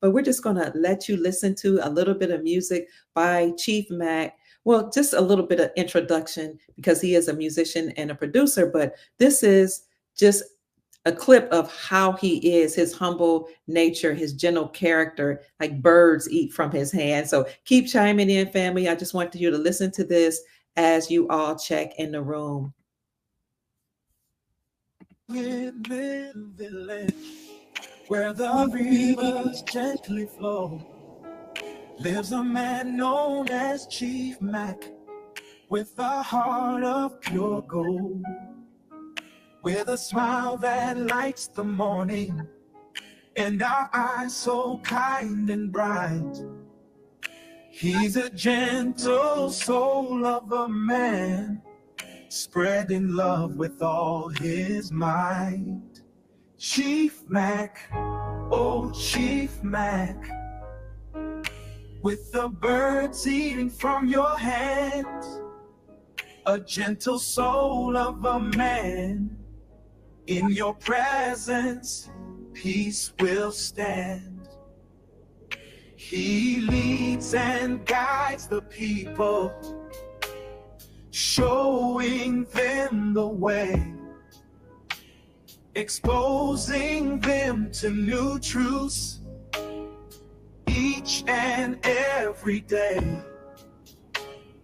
but we're just going to let you listen to a little bit of music by Chief Mack. Well, just a little bit of introduction because he is a musician and a producer, but this is just a clip of how he is, his humble nature, his gentle character, like birds eat from his hand. So keep chiming in, family. I just want you to listen to this as you all check in the room. In the village where the rivers gently flow lives a man known as Chief Mack, with a heart of pure gold, with a smile that lights the morning, and our eyes so kind and bright. He's a gentle soul of a man, spreading love with all his might. Chief Mack, oh Chief Mack, with the birds eating from your hands, a gentle soul of a man. In your presence, peace will stand. He leads and guides the people, showing them the way, exposing them to new truths each and every day.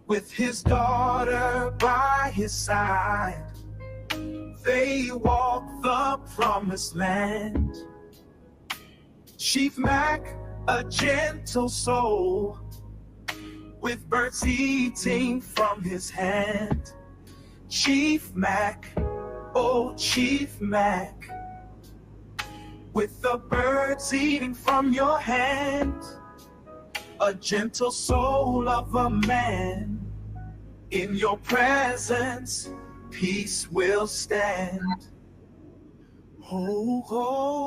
With his daughter by his side, they walk the promised land. Chief Mack, a gentle soul, with birds eating from his hand. Chief Mack, oh Chief Mack, with the birds eating from your hand, a gentle soul of a man. In your presence, peace will stand. Oh, oh,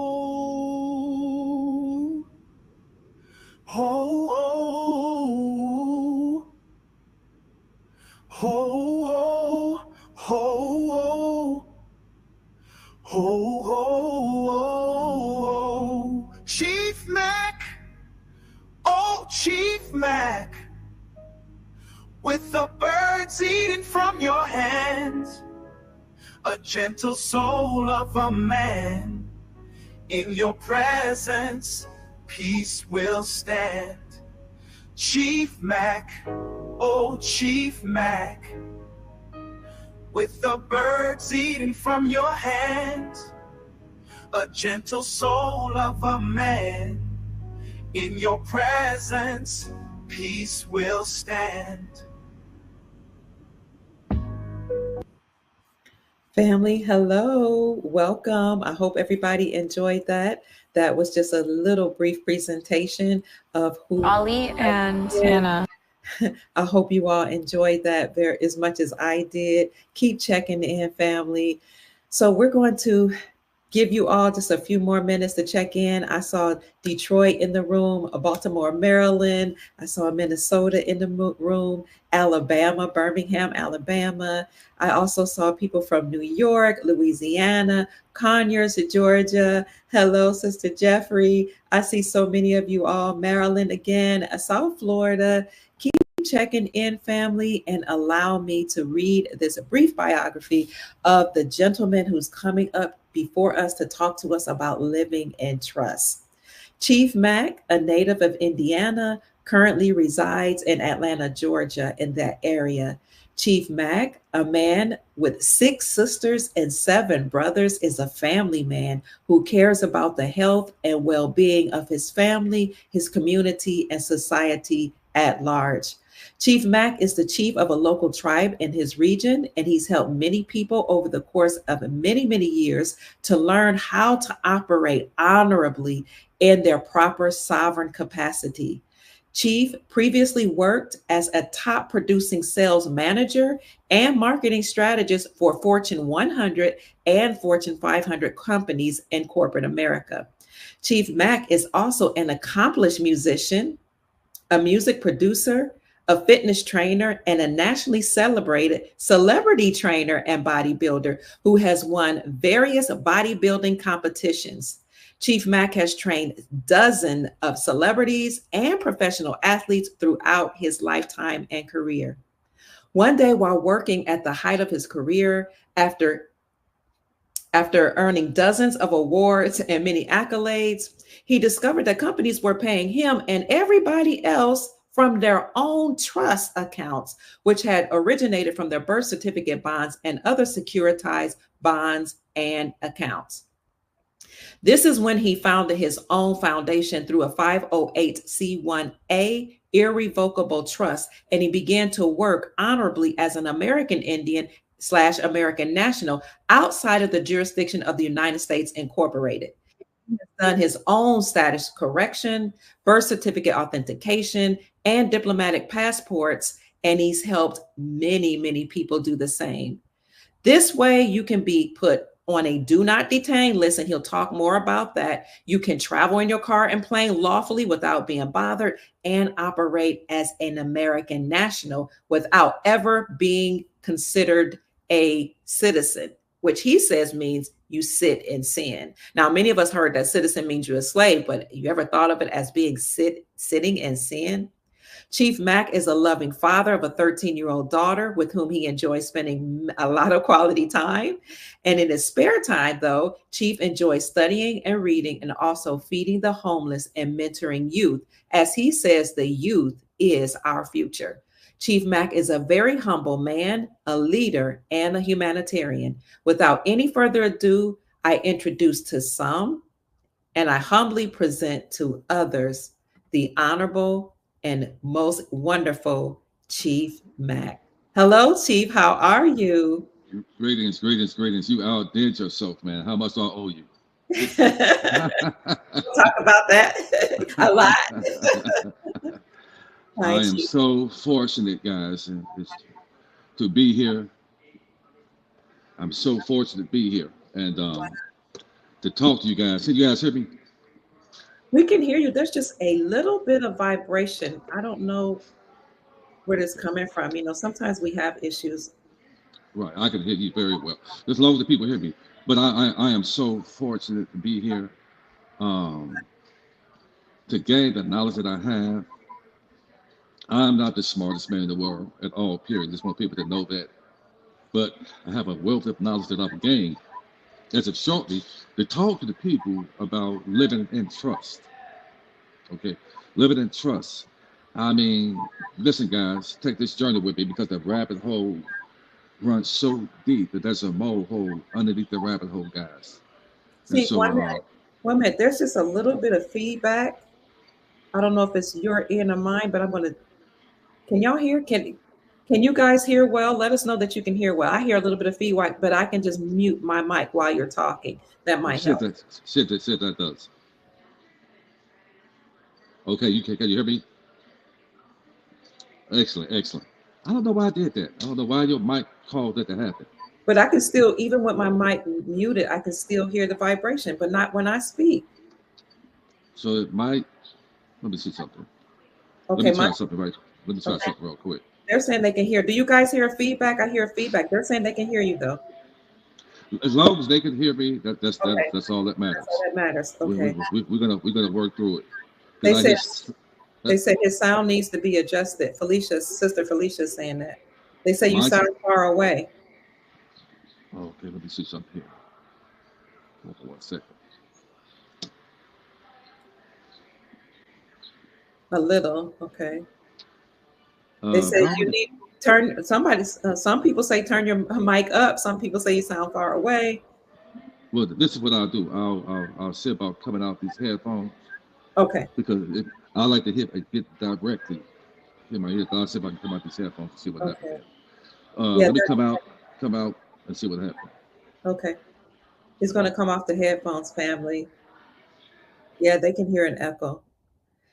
oh, oh, oh, oh, oh, oh, oh, Chief Mack, oh Chief Mack, with the birds eating from your hands, a gentle soul of a man. In your presence, peace will stand. Chief Mack, oh Chief Mack, with the birds eating from your hands, a gentle soul of a man. In your presence, peace will stand. Family, hello, welcome. I hope everybody enjoyed that. That was just a little brief presentation of who Ali and Hannah. I hope you all enjoyed that very as much as I did. Keep checking in, family. So we're going to give you all just a few more minutes to check in. I saw Detroit in the room, Baltimore, Maryland. I saw Minnesota in the room, Alabama, Birmingham, Alabama. I also saw people from New York, Louisiana, Conyers, Georgia. Hello, Sister Jeffrey. I see so many of you all. Maryland again, South Florida. Keep checking in, family, and allow me to read this brief biography of the gentleman who's coming up before us to talk to us about living in trust. Chief Mack, a native of Indiana, currently resides in Atlanta, Georgia, in that area. Chief Mack, a man with 6 sisters and 7 brothers, is a family man who cares about the health and well-being of his family, his community, and society at large. Chief Mack is the chief of a local tribe in his region, and he's helped many people over the course of many, many years to learn how to operate honorably in their proper sovereign capacity. Chief previously worked as a top producing sales manager and marketing strategist for Fortune 100 and Fortune 500 companies in corporate America. Chief Mack is also an accomplished musician, a music producer, a fitness trainer, and a nationally celebrated celebrity trainer and bodybuilder who has won various bodybuilding competitions. Chief Mack has trained dozens of celebrities and professional athletes throughout his lifetime and career. One day, while working at the height of his career, after earning dozens of awards and many accolades, he discovered that companies were paying him and everybody else from their own trust accounts, which had originated from their birth certificate bonds and other securitized bonds and accounts. This is when he founded his own foundation through a 508c1a irrevocable trust, and he began to work honorably as an American Indian / American national outside of the jurisdiction of the United States Incorporated. He has done his own status correction, birth certificate authentication, and diplomatic passports, and he's helped many, many people do the same. This way, you can be put on a do not detain list, and he'll talk more about that. You can travel in your car and plane lawfully without being bothered and operate as an American national without ever being considered a citizen, which he says means you sit in sin. Now, many of us heard that citizen means you're a slave, but you ever thought of it as being sitting in sin? Chief Mack is a loving father of a 13-year-old daughter with whom he enjoys spending a lot of quality time. And in his spare time, though, Chief enjoys studying and reading and also feeding the homeless and mentoring youth. As he says, the youth is our future. Chief Mack is a very humble man, a leader, and a humanitarian. Without any further ado, I introduce to some, and I humbly present to others, the Honorable and most wonderful Chief Mack. Hello, Chief. How are you? Greetings, greetings, greetings. You outdid yourself, man. How much do I owe you? We'll talk about that a lot. I am so fortunate, guys, to be here. I'm so fortunate to be here and to talk to you guys. Can you guys hear me? We can hear you. There's just a little bit of vibration. I don't know where it's coming from. You know, sometimes we have issues. Right, I can hear you very well, as long as the people hear me. But I am so fortunate to be here, to gain the knowledge that I have. I'm not the smartest man in the world at all, period. Just want people to know that. But I have a wealth of knowledge that I've gained as of shortly to talk to the people about living in trust. Okay, living in trust. I mean, listen, guys, take this journey with me because the rabbit hole runs so deep that there's a mole hole underneath the rabbit hole, guys. See, so, one minute, there's just a little bit of feedback. I don't know if it's your ear or mine, but I'm going to, can y'all hear? Can you guys hear well? Let us know that you can hear well. I hear a little bit of feedback, but I can just mute my mic while you're talking. That might help. That does. Okay, can you hear me? Excellent, excellent. I don't know why I did that. I don't know why your mic caused that to happen. But I can still, even with my mic muted, I can still hear the vibration, but not when I speak. So it might, let me see something. Okay, Let me try something real quick. They're saying they can hear. Do you guys hear feedback? I hear feedback. They're saying they can hear you though. As long as they can hear me, that's all that matters. That's all that matters. Okay. We're gonna work through it. They say his sound needs to be adjusted. Sister Felicia's saying that. They say you sound far away. Okay, let me see something here. Hold on 1 second. A little, okay. They say you need to turn. Some people say turn your mic up. Some people say you sound far away. Well, this is what I'll do. I'll see about coming out these headphones. Okay. Because I like to get directly in my ears. I'll see if I can come out these headphones and see what happens. Let me come out and see what happens. Okay. He's going to come off the headphones, family. Yeah, they can hear an echo.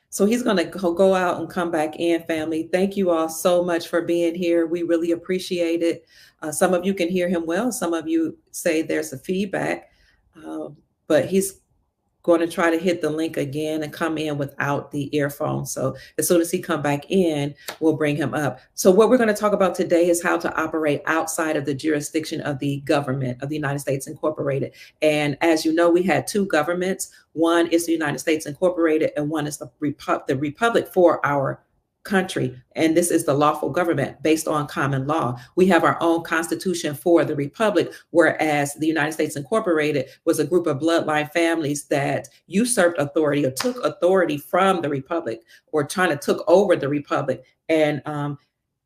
So he's going to go out and come back in, family. Thank you all so much for being here. We really appreciate it. Some of you can hear him well. Some of you say there's a feedback, but he's going to try to hit the link again and come in without the earphone. So as soon as he come back in, we'll bring him up. So what we're going to talk about today is how to operate outside of the jurisdiction of the government of the United States Incorporated. And as you know, we had two governments. One is the United States Incorporated, and one is the Republic for our country. And this is the lawful government based on common law. We have our own constitution for the republic, whereas the United States Incorporated was a group of bloodline families that usurped authority or took authority from the republic, or trying to took over the republic. And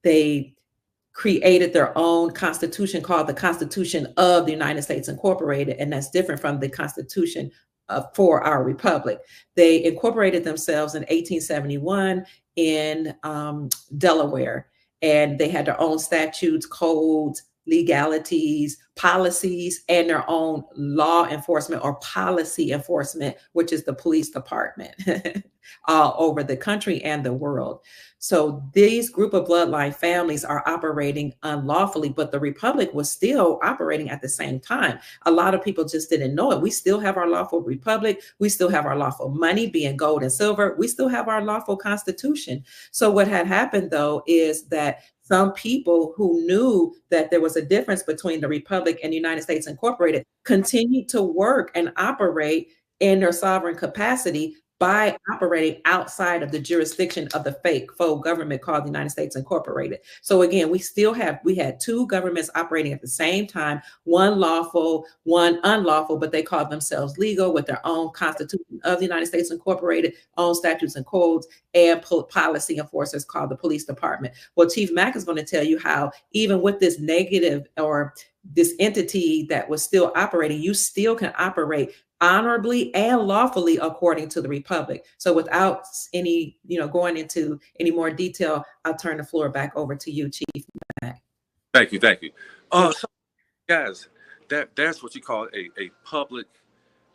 they created their own constitution called the Constitution of the United States Incorporated. And that's different from the Constitution for our republic. They incorporated themselves in 1871 in Delaware, and they had their own statutes, codes, legalities, policies, and their own law enforcement or policy enforcement, which is the police department all over the country and the world. So these group of bloodline families are operating unlawfully, but the republic was still operating at the same time. A lot of people just didn't know it. We still have our lawful republic. We still have our lawful money being gold and silver. We still have our lawful constitution. So what had happened, though, is that some people who knew that there was a difference between the republic and the United States Incorporated continued to work and operate in their sovereign capacity by operating outside of the jurisdiction of the fake faux government called the United States Incorporated. So again, we had two governments operating at the same time, one lawful, one unlawful, but they called themselves legal with their own constitution of the United States Incorporated, own statutes and codes, and policy enforcers called the police department. Well, Chief Mack is going to tell you how even with this negative or this entity that was still operating, you still can operate honorably and lawfully according to the republic. So without any, going into any more detail, I'll turn the floor back over to you, Chief Mack. Thank you. So guys, that's what you call a public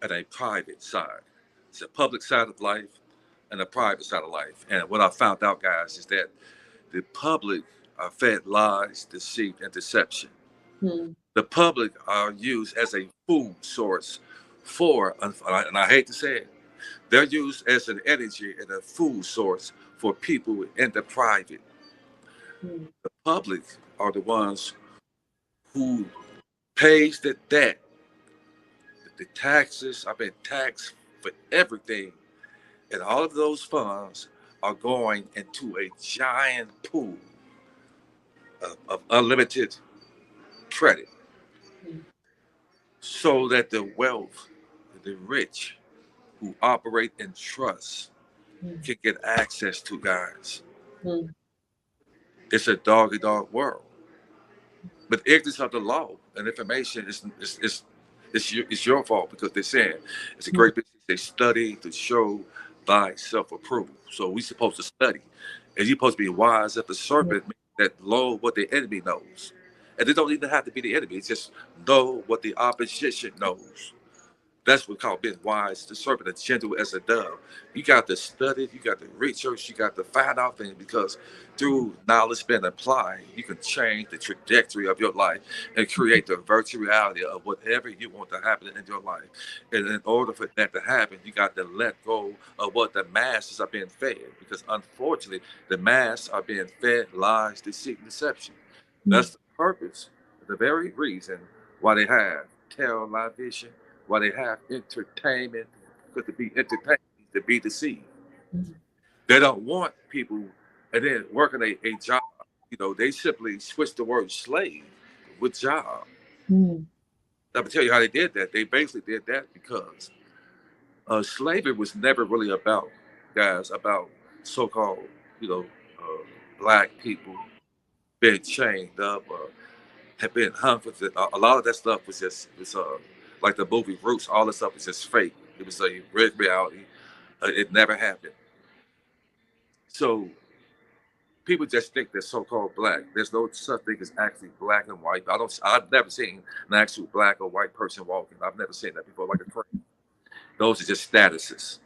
and a private side. It's a public side of life and a private side of life. And what I found out, guys, is that the public are fed lies, deceit, and deception. The public are used as a food source for, and I hate to say it, they're used as an energy and a food source for people in the private. The public are the ones who pays the debt. The taxes are being taxed for everything, and all of those funds are going into a giant pool of unlimited credit, so that the wealth, the rich who operate in trust can get access to, guys. It's a dog-eat-dog world. But ignorance of the law and information is your fault, because they're saying it's a great business. They study to show thyself approved. So we're supposed to study. And you're supposed to be wise as the serpent that know what the enemy knows. And they don't even have to be the enemy. It's just know what the opposition knows. That's what we call being wise, the serpent, as gentle as a dove. You got to study, you got to research, you got to find out things, because through knowledge being applied, you can change the trajectory of your life and create the virtual reality of whatever you want to happen in your life. And in order for that to happen, you got to let go of what the masses are being fed, because unfortunately, the masses are being fed lies, deceit, and deception. That's the purpose, the very reason why they have television, why they have entertainment, because to be entertained, to be deceived. They don't want people and then working a job. They simply switch the word slave with job. I'm gonna tell you how they did that. They basically did that because slavery was never really about, guys, about so-called, black people being chained up or have been hung for a lot of that stuff was just like the movie Roots. All this stuff was just fake. It was a real reality. It never happened. So people just think they're so-called black. There's no such thing as actually black and white. I've never seen an actual black or white person walking. I've never seen that before, like a train. Those are just statuses,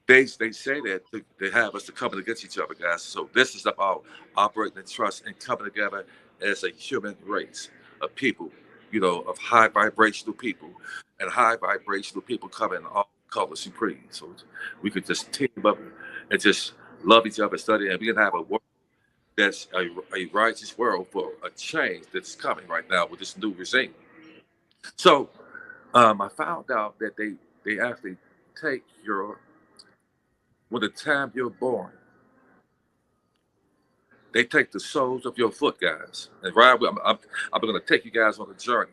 They say that they have us to come against each other, guys. So this is about operating in trust and coming together as a human race of people you know, of high vibrational people, and high vibrational people come in all colors and creeds. So we could just team up and just love each other, study, and we can have a world that's a righteous world for a change that's coming right now with this new regime. So I found out that they actually take your, when the time you're born, they take the soles of your foot, guys. And right, I'm going to take you guys on a journey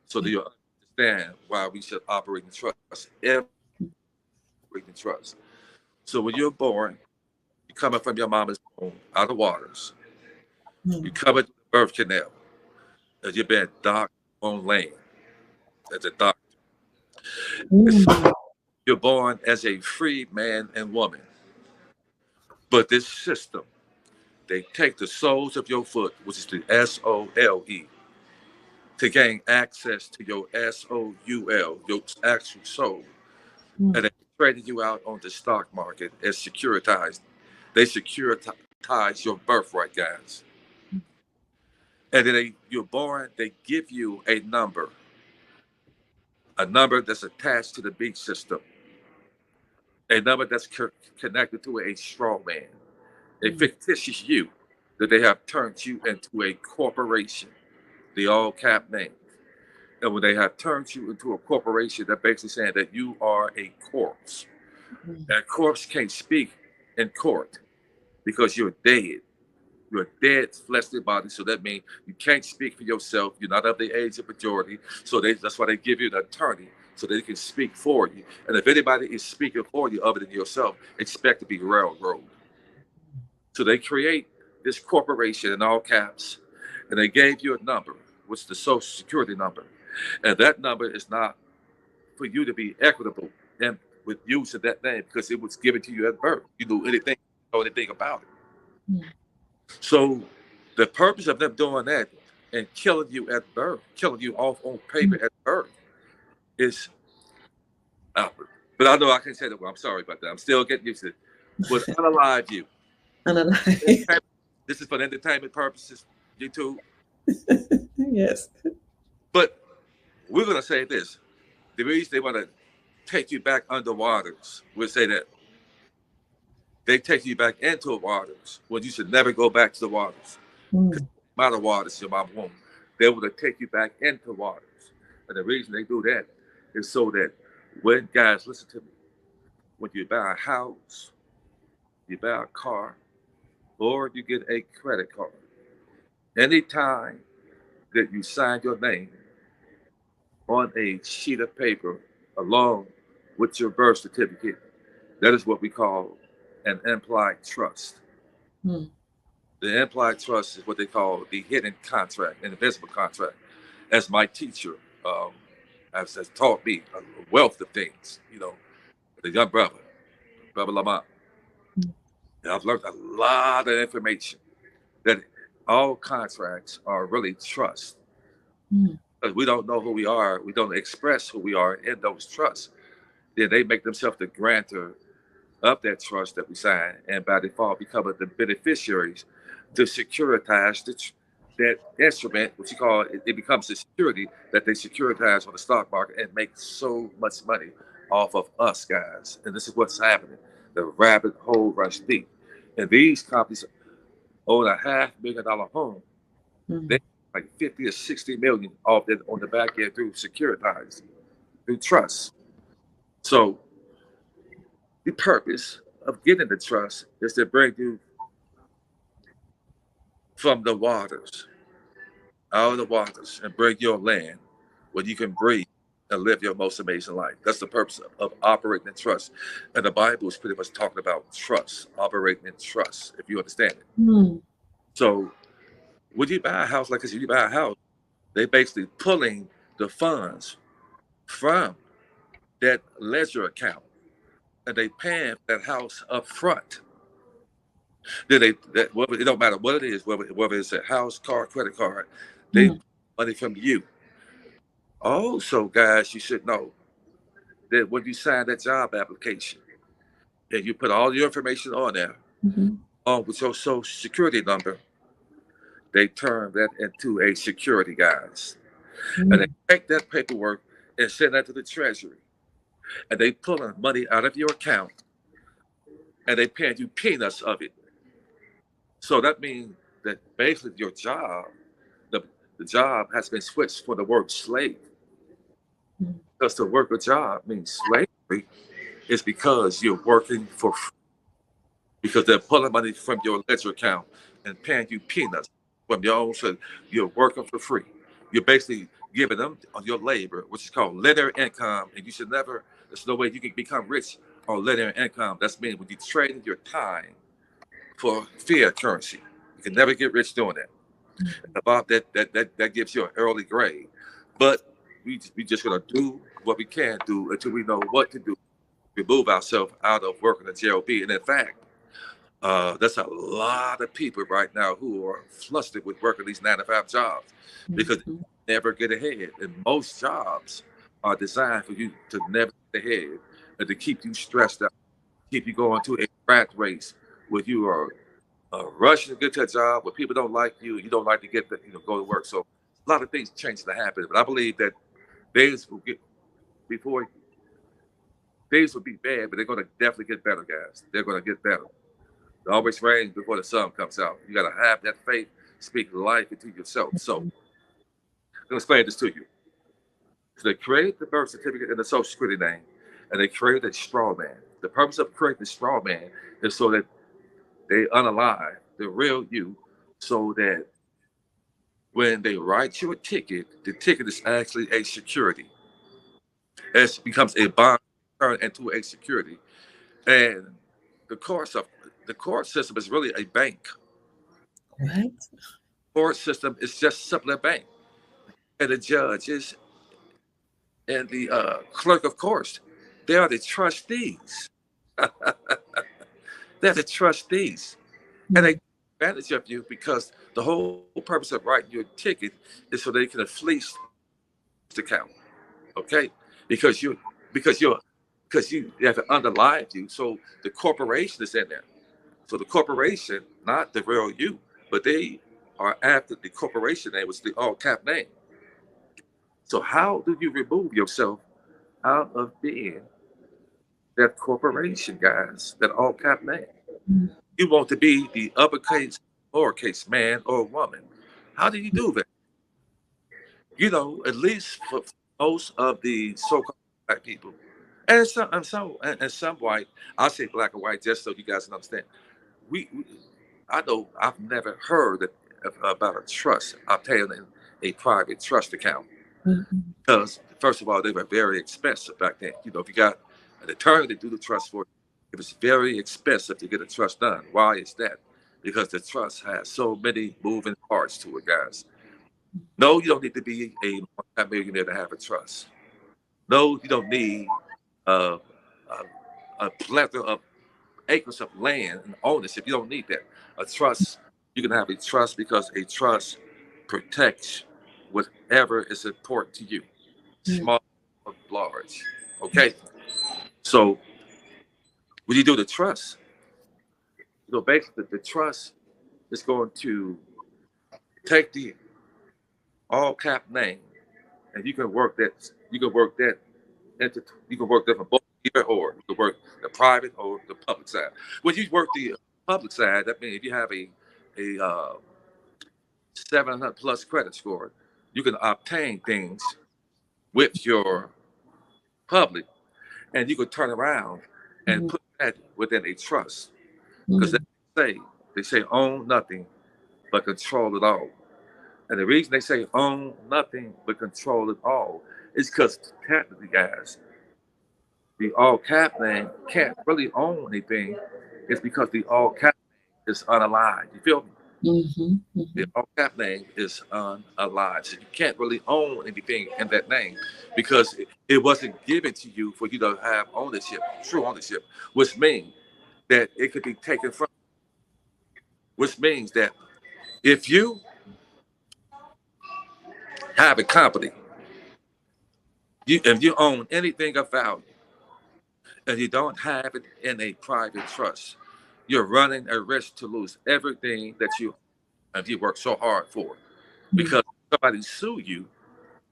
so that you'll understand why we should operate in trust. Operate in trust. So when you're born, you're coming from your mama's womb, out of waters. You come into the birth canal, as you've been docked on land as a doctor. You're born as a free man and woman. But this system, they take the soles of your foot, which is the SOLE, to gain access to your SOUL, your actual soul. And they trading you out on the stock market as securitized. They securitize your birthright, guys. And then you're born, they give you a number that's attached to the beat system, a number that's connected to a strawman, a fictitious you that they have turned you into a corporation, the all cap name. And when they have turned you into a corporation, they're basically saying that you are a corpse. That corpse can't speak in court because you're dead. You're a dead fleshly body. So that means you can't speak for yourself. You're not of the age of majority. So that's why they give you an attorney so they can speak for you. And if anybody is speaking for you other than yourself, expect to be railroaded. So they create this corporation in all caps, and they gave you a number, which is the Social Security number. And that number is not for you to be equitable and with use of that name because it was given to you at birth. You know anything about it. So the purpose of them doing that and killing you at birth, killing you off on paper at birth is, but I know I can't say that. Well, I'm sorry about that. I'm still getting used to it. But unalive you. This is for entertainment purposes, YouTube. Yes. But we're going to say this. The reason they want to take you back under waters, we'll say that they take you back into waters when you should never go back to the waters. Out of waters, your mama womb. They want to take you back into waters. And the reason they do that is so that when, guys, listen to me, when you buy a house, you buy a car, or you get a credit card, anytime that you sign your name on a sheet of paper along with your birth certificate, that is what we call an implied trust. The implied trust is what they call the hidden contract, an invisible contract. As my teacher has taught me a wealth of things, you know, the young brother Lamont. I've learned a lot of information that all contracts are really trust. Because we don't know who we are, we don't express who we are in those trusts. Then they make themselves the grantor of that trust that we sign, and by default become the beneficiaries to securitize that instrument, which you call it becomes the security that they securitize on the stock market and make so much money off of us, guys. And this is what's happening. The rabbit hole runs deep. And these companies own a $500,000 home. They like 50 or 60 million off it on the back end through securitized, through trust. So the purpose of getting the trust is to bring you from the waters, out of the waters, and bring your land where you can breathe and live your most amazing life. That's the purpose of operating in trust. And the Bible is pretty much talking about trust, operating in trust, if you understand it. So when you buy a house, like I said, you buy a house, they basically pulling the funds from that ledger account, and they paying that house up front. Then it don't matter what it is, whether it's a house, car, credit card, they money from you. Also, guys, you should know that when you sign that job application and you put all your information on there, on with your social security number, they turn that into a security, guys. And they take that paperwork and send that to the Treasury. And they pulling money out of your account and they paying you peanuts of it. So that means that basically your job, the job has been switched for the word slave. Because to work a job means slavery is because you're working for free. Because they're pulling money from your ledger account and paying you peanuts from your own. So you're working for free. You're basically giving them on your labor, which is called linear income. And you should never, there's no way you can become rich on linear income. That's mean when you trade your time for fiat currency, you can never get rich doing that. About that gives you an early grade. But we just gonna do what we can do until we know what to do. Remove ourselves out of working the job. And in fact, there's a lot of people right now who are flustered with working these 9-to-5 jobs because they never get ahead. And most jobs are designed for you to never get ahead and to keep you stressed out, keep you going to a rat race where you are rushing to get to a job where people don't like you, you don't like to get go to work. So a lot of things change to happen. But I believe that days will get before days will be bad, but they're going to definitely get better, guys. They're going to get better. It always rains before the sun comes out. You got to have that faith, speak life into yourself. So I'm going to explain this to you. So they created the birth certificate and the social security name, and they created a straw man. The purpose of creating the straw man is so that they unalive the real you, so that when they write you a ticket, the ticket is actually a security. It becomes a bond turned into a security. And the court system is really a bank. What? Court system is just simply a bank. And the judges and the clerk of courts, they are the trustees. They're the trustees. And they take advantage of you because the whole purpose of writing your ticket is so they can fleece the account. Okay? Because you have underlined you. So the corporation is in there. So the corporation, not the real you, but they are after the corporation name, which is the all cap name. So how do you remove yourself out of being that corporation, guys, that all cap name? You want to be the uppercase, lowercase man or woman. How do you do that? At least for most of the so-called black people, and some white, I'll say black and white just so you guys can understand. I know I've never heard about a trust obtaining a private trust account. Because first of all, they were very expensive back then. If you got an attorney to do the trust for you, it was very expensive to get a trust done. Why is that? Because the trust has so many moving parts to it, guys. No, you don't need to be a multi-millionaire to have a trust. No, you don't need a plethora of acres of land and ownership. You don't need that. A trust, you can have a trust because a trust protects whatever is important to you, small or large. Okay? So when you do the trust, basically the trust is going to take the all cap name, and you can work that from both, either or. You can work the private or the public side. When you work the public side, that means if you have a 700 plus credit score, you can obtain things with your public, and you can turn around and put that within a trust. Because they say own nothing but control it all. And the reason they say own nothing but control it all is because technically, guys, the all cap name can't really own anything. It's because the all cap name is unalive. You feel me? The all cap name is unalive. So you can't really own anything in that name because it wasn't given to you for you to have ownership, true ownership, which means that it could be taken from you. Which means that if you have a company, if you own anything of value, and you don't have it in a private trust, you're running a risk to lose everything that you work so hard for. Because somebody sue you,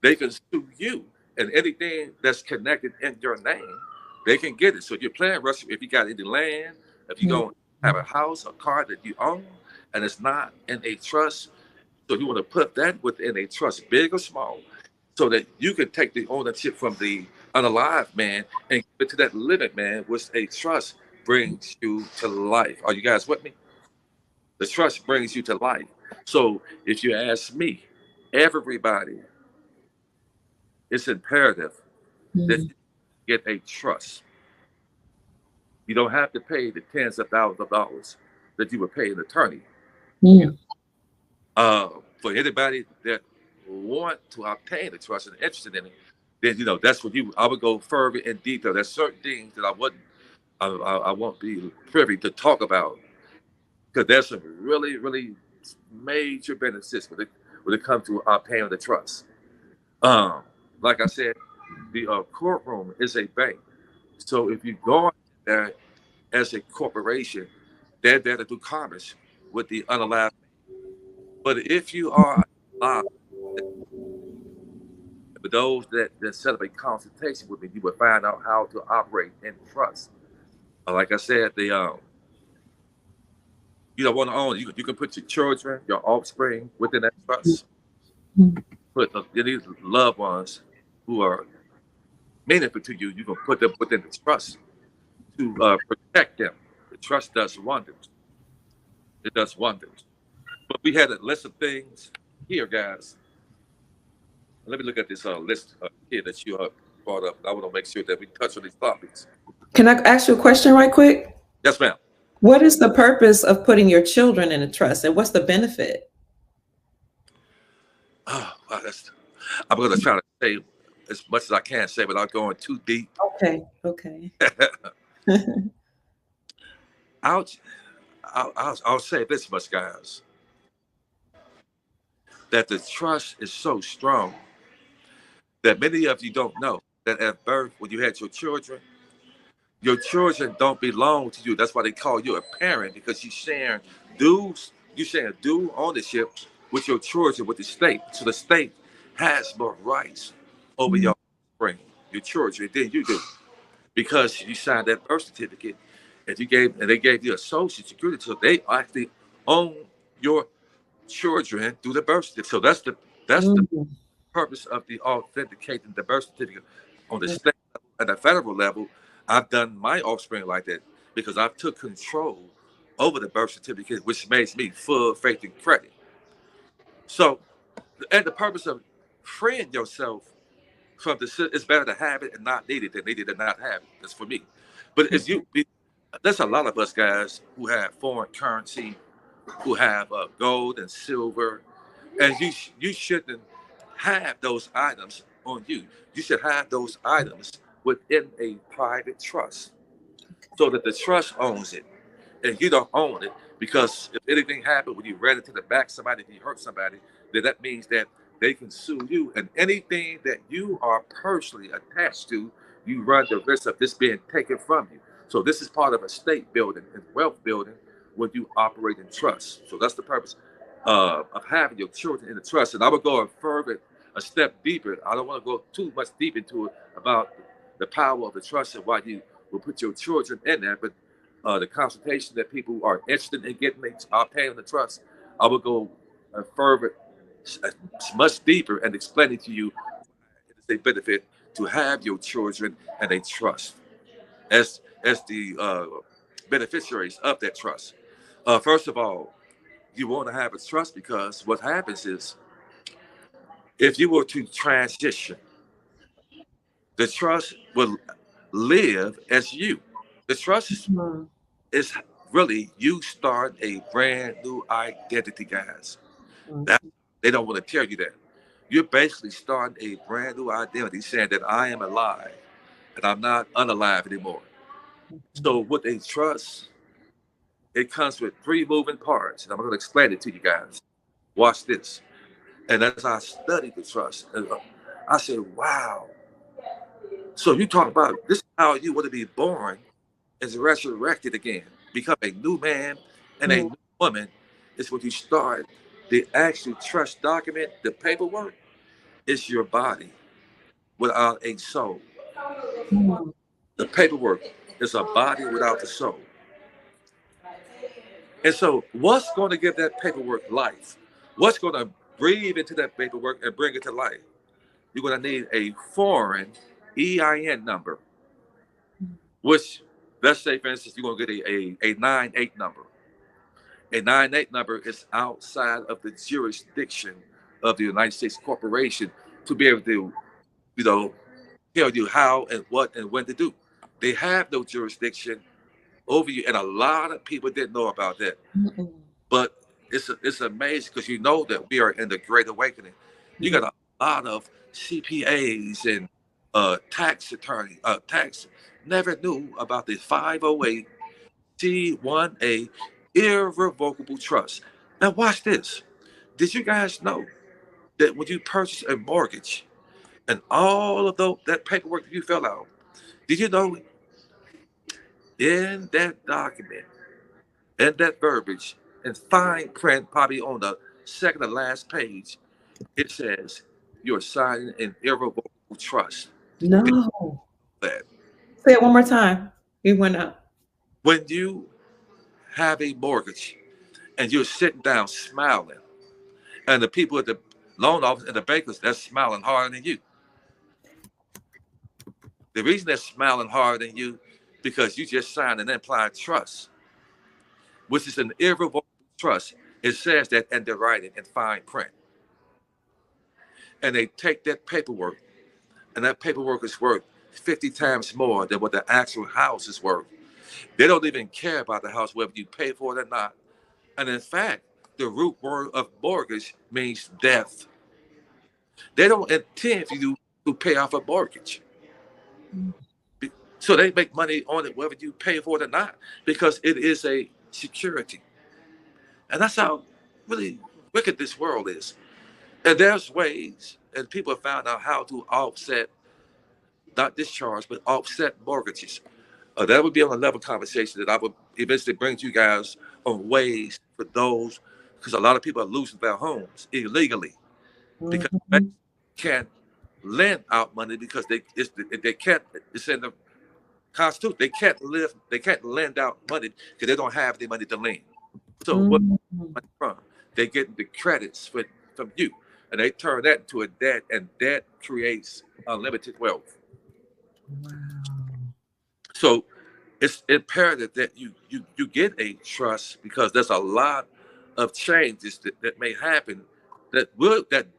they can sue you, and anything that's connected in your name, they can get it. So if you're playing Russian, if you got any land, if you don't have a house, a car that you own, and it's not in a trust, so you want to put that within a trust, big or small, so that you can take the ownership from the unalive man and give it to that living man, which a trust brings you to life. Are you guys with me? The trust brings you to life. So if you ask me, everybody, it's imperative that you get a trust. You don't have to pay the tens of thousands of dollars that you would pay an attorney. For anybody that want to obtain a trust and interested in it, then that's what I would go further in detail. There's certain things that I won't be privy to talk about, because there's some really, really major benefits when it comes to obtaining the trust. Like I said, the courtroom is a bank. So if you go there as a corporation, they're there to do commerce with the unalive. But if you are alive, for those that set up a consultation with me, you will find out how to operate in trust. Like I said, you don't want to own it. You can put your children, your offspring within that trust. Put these loved ones who are meaningful to you, you can put them within the trust to protect them. The trust does wonders. It does wonders. But we had a list of things here, guys. Let me look at this list here that you brought up. I want to make sure that we touch on these topics. Can I ask you a question right quick? Yes, ma'am. What is the purpose of putting your children in a trust, and what's the benefit? Oh, wow, I'm going to try to say as much as I can say without going too deep. Okay. I'll say this much, guys, that the trust is so strong that many of you don't know that at birth, when you had your children don't belong to you. That's why they call you a parent, because you're sharing due ownership with your children, with the state. So the state has more rights over your offspring, your children, than you do, because you signed that birth certificate, and they gave you a social security, so they actually own your children through the birth certificate. So that's the purpose of the authenticating the birth certificate on the state level and the federal level. I've done my offspring like that because I've took control over the birth certificate, which makes me full faith and credit. So, and the purpose of freeing yourself from it's better to have it and not need it than need it and not have it. That's for me. But there's a lot of us guys who have foreign currency, who have gold and silver, and you shouldn't have those items on you. You should have those items within a private trust, so that the trust owns it and you don't own it. Because if anything happened when you ran into the back somebody, if you hurt somebody, then that means that they can sue you, and anything that you are personally attached to, you run the risk of this being taken from you. So this is part of estate building and wealth building when you operate in trust. So that's the purpose of having your children in the trust. And I would go a step deeper. I don't want to go too much deep into it about the power of the trust and why you will put your children in there. But the consultation that people are interested in getting paying the trust, I would go much deeper and explain it to you. It is a benefit to have your children in a trust as the beneficiaries of that trust. First of all, you want to have a trust because what happens is, if you were to transition, the trust will live as you. The trust is really you start a brand new identity, guys. They don't want to tell you that. You're basically starting a brand new identity, saying that I am alive and I'm not unalive anymore. So with a trust, it comes with 3 moving parts, and I'm going to explain it to you guys. Watch this. And as I studied the trust, I said, wow. So you talk about this is how you want to be born is resurrected again, become a new man and a new woman. Is when you start the actual trust document, the paperwork. is your body without a soul. Mm. The paperwork is a body without the soul. And so, what's going to give that paperwork life? What's going to breathe into that paperwork and bring it to life? You're going to need a foreign EIN number, which, let's say, for instance, you're going to get a 9-8 number. A 9-8 number is outside of the jurisdiction of the United States corporation to be able to, you know, tell you how and what and when to do. They have no jurisdiction over you, and a lot of people didn't know about that. Mm-mm. But it's amazing because you know that we are in the Great Awakening. You got a lot of CPAs and tax attorney, tax never knew about the 508 C1A irrevocable trust. Now watch this. Did you guys know that when you purchase a mortgage and all of that paperwork that you fill out, did you know in that document, in that verbiage, in fine print, probably on the second to last page, it says you're signing an irrevocable trust. No. That Say it one more time. You went up. when you have a mortgage and you're sitting down smiling, and the people at the loan office and the bankers, they're smiling harder than you. The reason they're smiling harder than you because you just signed an implied trust, which is an irrevocable trust. It says that in the writing in fine print. And they take that paperwork, and that paperwork is worth 50 times more than what the actual house is worth. They don't even care about the house, whether you pay for it or not. And in fact, the root word of mortgage means death. They don't intend for you to pay off a mortgage. So they make money on it whether you pay for it or not, because it is a security. And that's how really wicked this world is. And there's ways, and people have found out how to offset, not discharge, but offset mortgages. That would be on a level conversation that I would eventually bring to you guys on ways for those, because a lot of people are losing their homes illegally because they Mhm. can't lend out money because they can't. It's in the Constitution. They can't lend out money because they don't have the money to lend. So what Mhm. money from? They get the credits from you, and they turn that into a debt, and debt creates unlimited wealth. Wow. So it's imperative that you get a trust, because there's a lot of changes that may happen that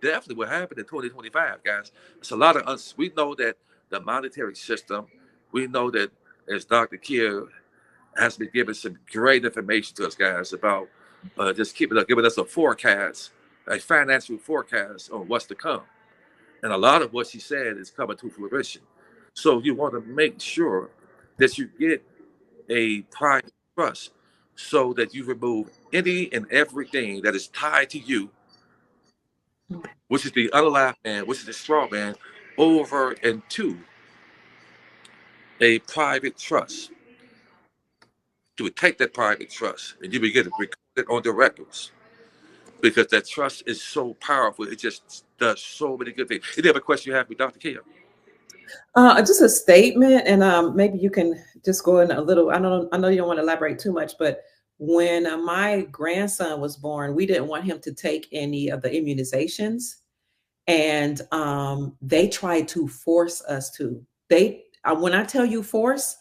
definitely will happen in 2025, guys. It's a lot of we know that the monetary system, we know that, as Dr. Kier has been giving some great information to us guys about just giving us a forecast, a financial forecast on what's to come. And a lot of what she said is coming to fruition. So you want to make sure that you get a private trust so that you remove any and everything that is tied to you, which is the unalive man, which is the straw man, over into a private trust. You would take that private trust and you begin to record it on the records, because that trust is so powerful. It just does so many good things. Any other question you have for Dr. Kim? Just a statement, and maybe you can just go in a little. I know you don't want to elaborate too much, but when my grandson was born, we didn't want him to take any of the immunizations, and they tried to force us to. When I tell you force,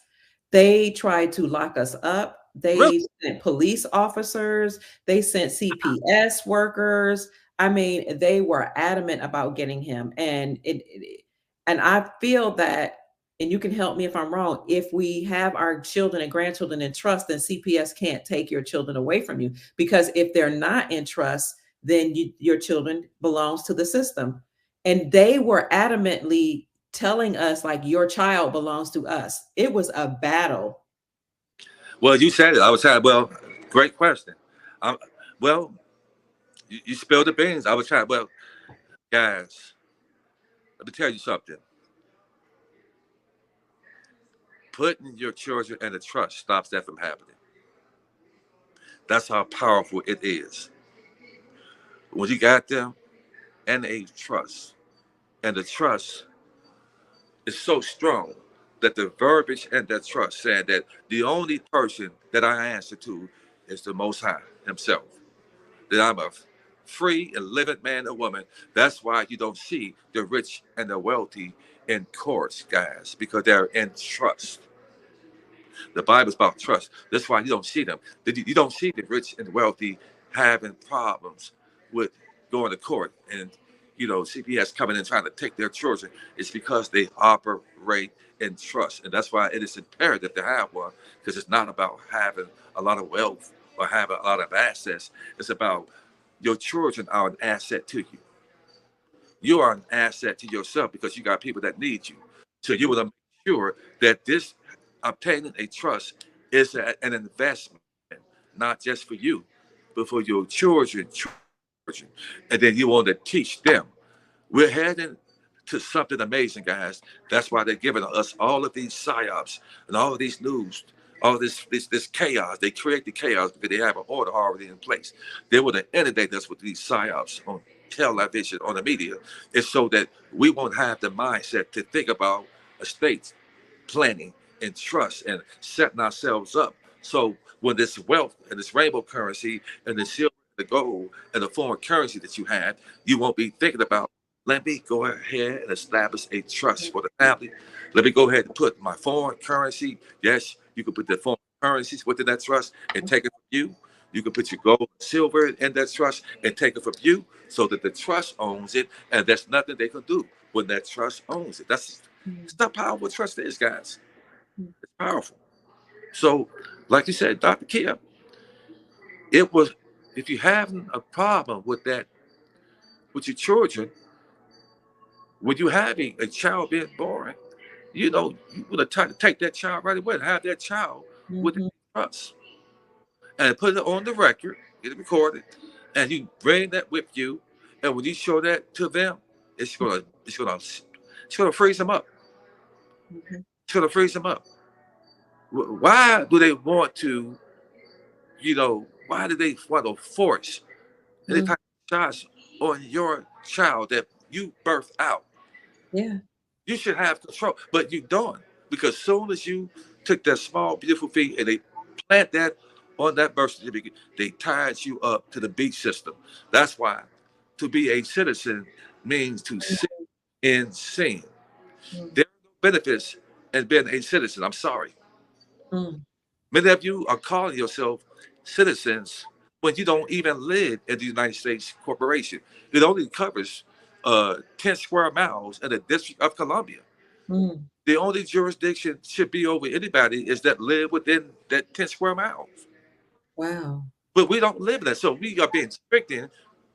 they tried to lock us up. Really? They sent police officers. They sent CPS workers. I mean, they were adamant about getting him, and I feel that, and you can help me if I'm wrong, if we have our children and grandchildren in trust, then CPS can't take your children away from you, because if they're not in trust, then your children belongs to the system. And they were adamantly telling us like your child belongs to us. It was a battle. Well, you said it. I was trying. Well, great question. Um, well, you spilled the beans. I was trying. Well, guys, let me tell you something. Putting your children in a trust stops that from happening. That's how powerful it is. When you got them in a trust, And the trust is so strong that the verbiage and that trust said that the only person that I answer to is the Most High Himself. That I'm a free and living man or woman. That's why you don't see the rich and the wealthy in courts, guys, because they're in trust. The Bible's about trust. That's why you don't see them. You don't see the rich and wealthy having problems with going to court and CPS coming and trying to take their children. It's because they operate in trust, and that's why it is imperative to have one. Because it's not about having a lot of wealth or having a lot of assets. It's about your children are an asset to you. You are an asset to yourself because you got people that need you. So you want to make sure that this obtaining a trust is an investment, not just for you, but for your children. And then you want to teach them. We're heading to something amazing, guys. That's why they're giving us all of these psyops and all of these news, all this chaos. They create the chaos because they have an order already in place. They want to inundate us with these psyops on television, on the media. It's so that we won't have the mindset to think about estates, planning, and trust, and setting ourselves up. So when this wealth and this rainbow currency and the silver, the gold, and the foreign currency that you have, you won't be thinking about, let me go ahead and establish a trust for the family. Let me go ahead and put my foreign currency. Yes, you can put the foreign currencies within that trust and take it from you. You can put your gold and silver in that trust and take it from you so that the trust owns it, and there's nothing they can do when that trust owns it. That's how powerful trust is, guys. It's powerful. So, like you said, Dr. Kia, it was, if you're having a problem with that, with your children, when you having a child being born, you would try to take that child right away and have that child with trust and put it on the record, get it recorded, and you bring that with you. And when you show that to them, it's gonna freeze them up. It's gonna freeze them up. Why do they want to, why do they want to force any type of shots on your child that you birth out? Yeah. You should have control, but you don't, because soon as you took that small, beautiful feet and they plant that on that birth certificate, they tied you up to the beat system. That's why to be a citizen means to sit in sin. There are no benefits in being a citizen. I'm sorry. Many of you are calling yourself citizens when you don't even live in the United States corporation. It only covers 10 square miles in the District of Columbia. The only jurisdiction should be over anybody is that live within that 10 square miles. Wow. But we don't live in that. So we are being restricted,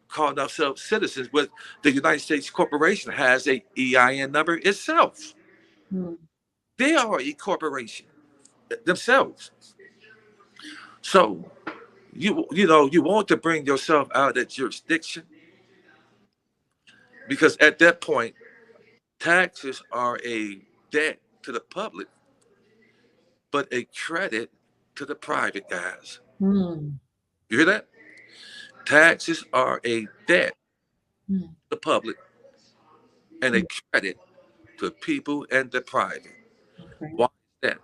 calling ourselves citizens, but the United States corporation has a EIN number itself. They are a corporation themselves. So you want to bring yourself out of that jurisdiction, because at that point, taxes are a debt to the public, but a credit to the private, guys. You hear that? Taxes are a debt to the public and a credit to people and the private. Why is that?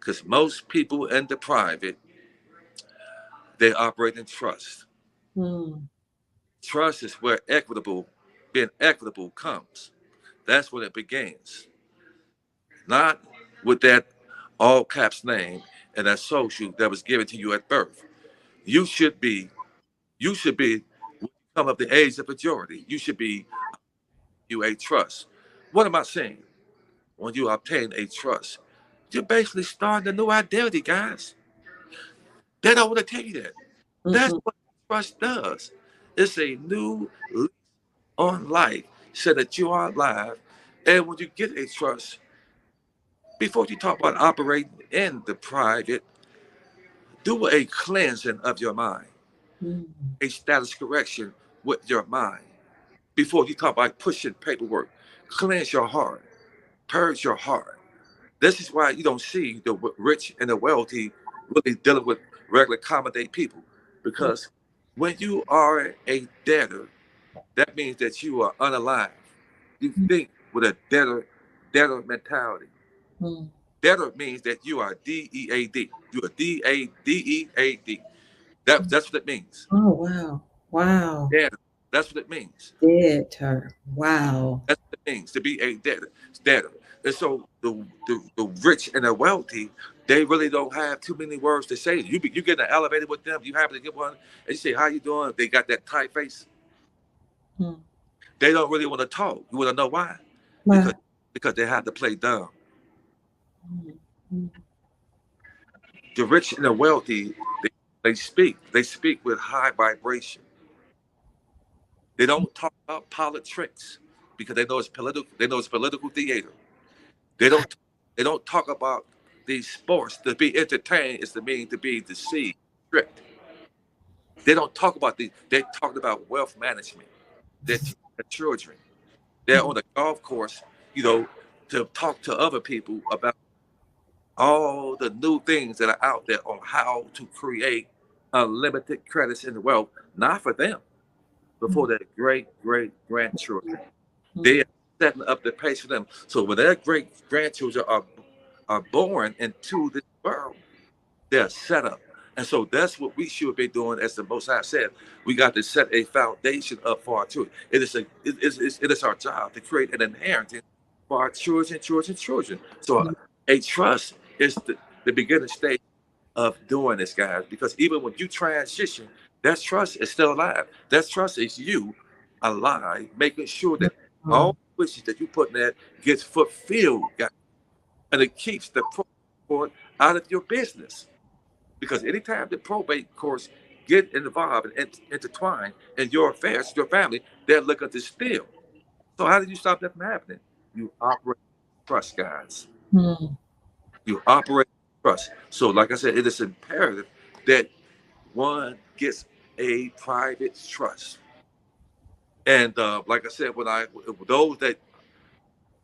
Because most people in the private, they operate in trust. Trust is where being equitable comes. That's when it begins. Not with that all caps name and that social that was given to you at birth. You should be, when you come of the age of majority, you should be a trust. What am I saying? When you obtain a trust, you're basically starting a new identity, guys. They don't want to tell you that. That's what trust does. It's a new lease on life so that you are alive. And when you get a trust, before you talk about operating in the private, do a cleansing of your mind, a status correction with your mind. Before you talk about pushing paperwork, cleanse your heart, purge your heart. This is why you don't see the rich and the wealthy really dealing with regular common day people. Because when you are a debtor, that means that you are unalive. You think with a debtor mentality. Debtor means that you are D-E-A-D. You are D-A-D-E-A-D. That's what it means. Oh, wow. Wow. Debtor. That's what it means. Debtor. Wow. That's what it means to be a debtor. Debtor. And so the rich and the wealthy, they really don't have too many words to say. You get in an elevator with them, you happen to get one, and you say, "How you doing?" They got that tight face. They don't really want to talk. You want to know why? Wow. Because they have to play dumb. The rich and the wealthy, they speak with high vibration. They don't talk about politics because they know it's political. They know it's political theater. They don't talk about these sports. To be entertained is to mean to be deceived, tricked. They don't talk about these. They talk about wealth management. They're teaching the children. They're on the golf course, to talk to other people about all the new things that are out there on how to create unlimited credits and wealth, not for them, but for their great-great-grandchildren. They are setting up the pace for them. So when their great-grandchildren are born into this world, they're set up. And so that's what we should be doing. As the Most High said, we got to set a foundation up for our children. It is our job to create an inheritance for our children. So a trust is the beginning stage of doing this, guys. Because even when you transition, that trust is still alive. That trust is you alive, making sure that all wishes that you put in there gets fulfilled, guys. And it keeps the court out of your business. Because anytime the probate courts get involved and intertwined in your affairs, your family, they're looking to steal. So how do you stop that from happening? You operate trust, guys. You operate trust. So like I said, it is imperative that one gets a private trust. And like I said, those that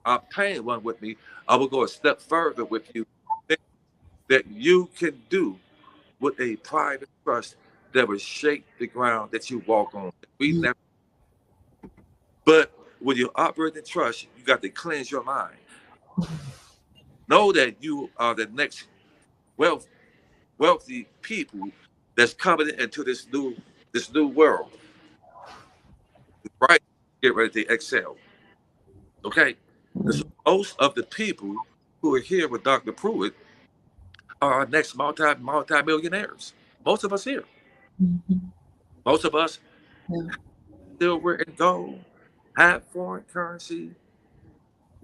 obtain one with me, I will go a step further with you that you can do with a private trust that will shake the ground that you walk on. But when you operate in trust, you got to cleanse your mind. Know that you are the next wealthy people that's coming into this new world. Right? Get ready to excel. Okay? So most of the people who are here with Dr. Pruitt are our next multi-millionaires. Most of us here. Most of us silver and gold, have foreign currency,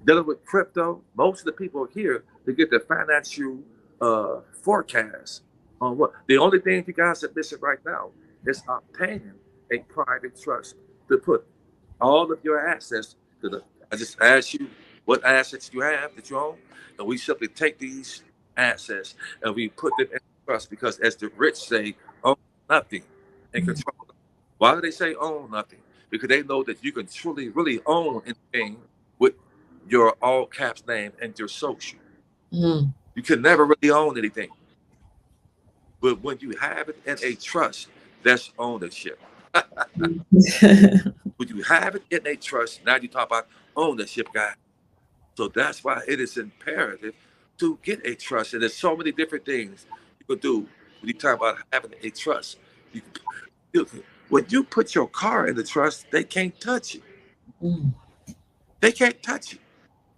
dealing with crypto. Most of the people here to get the financial forecast on what. The only thing you guys are missing right now is obtaining a private trust to put all of your assets to the. I just asked you what assets you have that you own, and we simply take these assets and we put them in trust because, as the rich say, own nothing and control. Why do they say own nothing? Because they know that you can truly, really own anything with your all caps name and your social. You can never really own anything. But when you have it in a trust, that's ownership. When you have it in a trust, now you talk about ownership, guys. So that's why it is imperative to get a trust. And there's so many different things you can do when you talk about having a trust. When you put your car in the trust, they can't touch it. They can't touch it.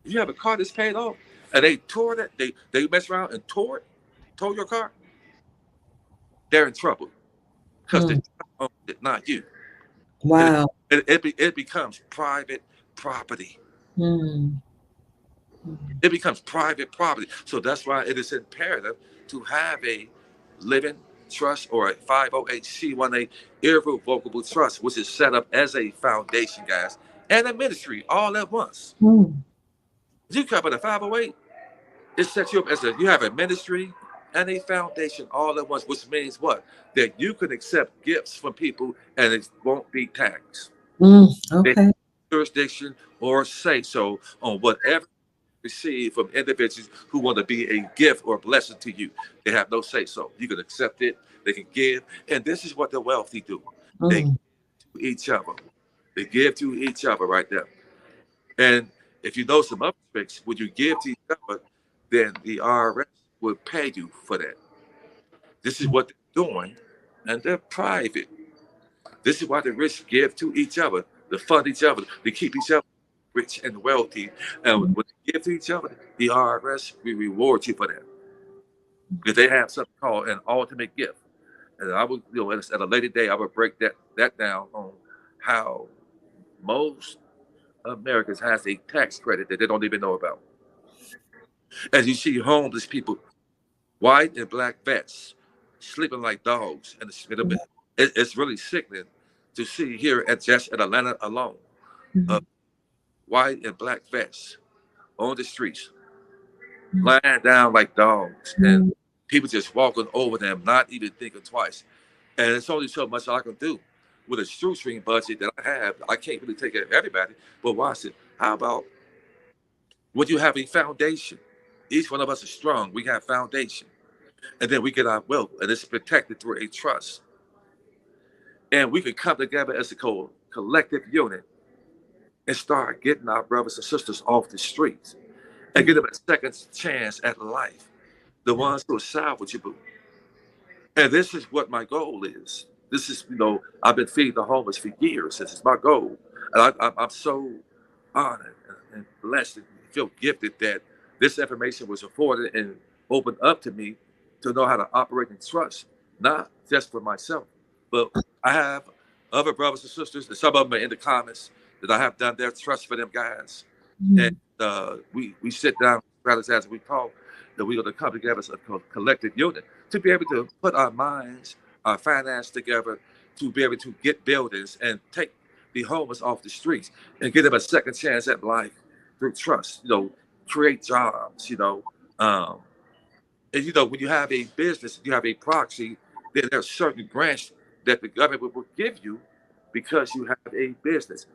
If you have a car that's paid off and they tore that, they mess around and tore your car, they're in trouble because they own it, not you. Wow. It becomes private property. It becomes private property. So that's why it is imperative to have a living trust or a 508c1a irrevocable trust, which is set up as a foundation, guys, and a ministry all at once. You cover the 508, it sets you up as you have a ministry and a foundation all at once, which means what? That you can accept gifts from people and it won't be taxed. Okay. Jurisdiction or say so on whatever receive from individuals who want to be a gift or a blessing to you. They have no say so. You can accept it, they can give, and this is what the wealthy do. They give to each other. They give to each other right there. And if you know some other tricks, when you give to each other, then the IRS will pay you for that. This is what they're doing, and they're private. This is why the rich give to each other, to fund each other, to keep each other rich and wealthy. And when they give to each other, the IRS will reward you for that. Because they have something called an ultimate gift. And I would, at a later day, I would break that down on how most Americans has a tax credit that they don't even know about. As you see homeless people, white and black vets, sleeping like dogs in the bed. It's really sickening to see here at just in Atlanta alone, white and black vets on the streets, lying down like dogs, and people just walking over them, not even thinking twice. And it's only so much I can do with a shoestring budget that I have. I can't really take care of everybody, but watch it. How about when you have a foundation? Each one of us is strong. We have foundation. And then we get our wealth, and it's protected through a trust. And we can come together as a collective unit and start getting our brothers and sisters off the streets and give them a second chance at life. The ones who are salvageable. And this is what my goal is. This is, I've been feeding the homeless for years. This is my goal. And I'm so honored and blessed and feel gifted that this information was afforded and opened up to me to know how to operate in trust, not just for myself, but I have other brothers and sisters, and some of them are in the comments that I have done their trust for them guys. And we sit down, as we talk, that we're going to come together as a collective unit to be able to put our minds, our finance together, to be able to get buildings and take the homeless off the streets and give them a second chance at life through trust, create jobs, and when you have a business, you have a proxy, then there's certain grants that the government will give you because you have a business.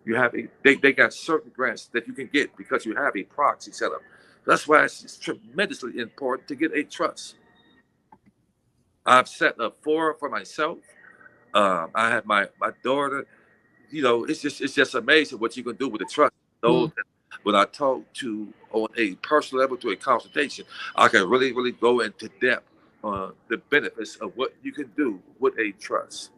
You have they got certain grants that you can get because you have a proxy set up. That's why it's tremendously important to get a trust. I've set up 4 for myself. I have my daughter. It's just amazing what you can do with a trust. Those when I talk to on a personal level, to a consultation, I can really, really go into depth on the benefits of what you can do with a trust.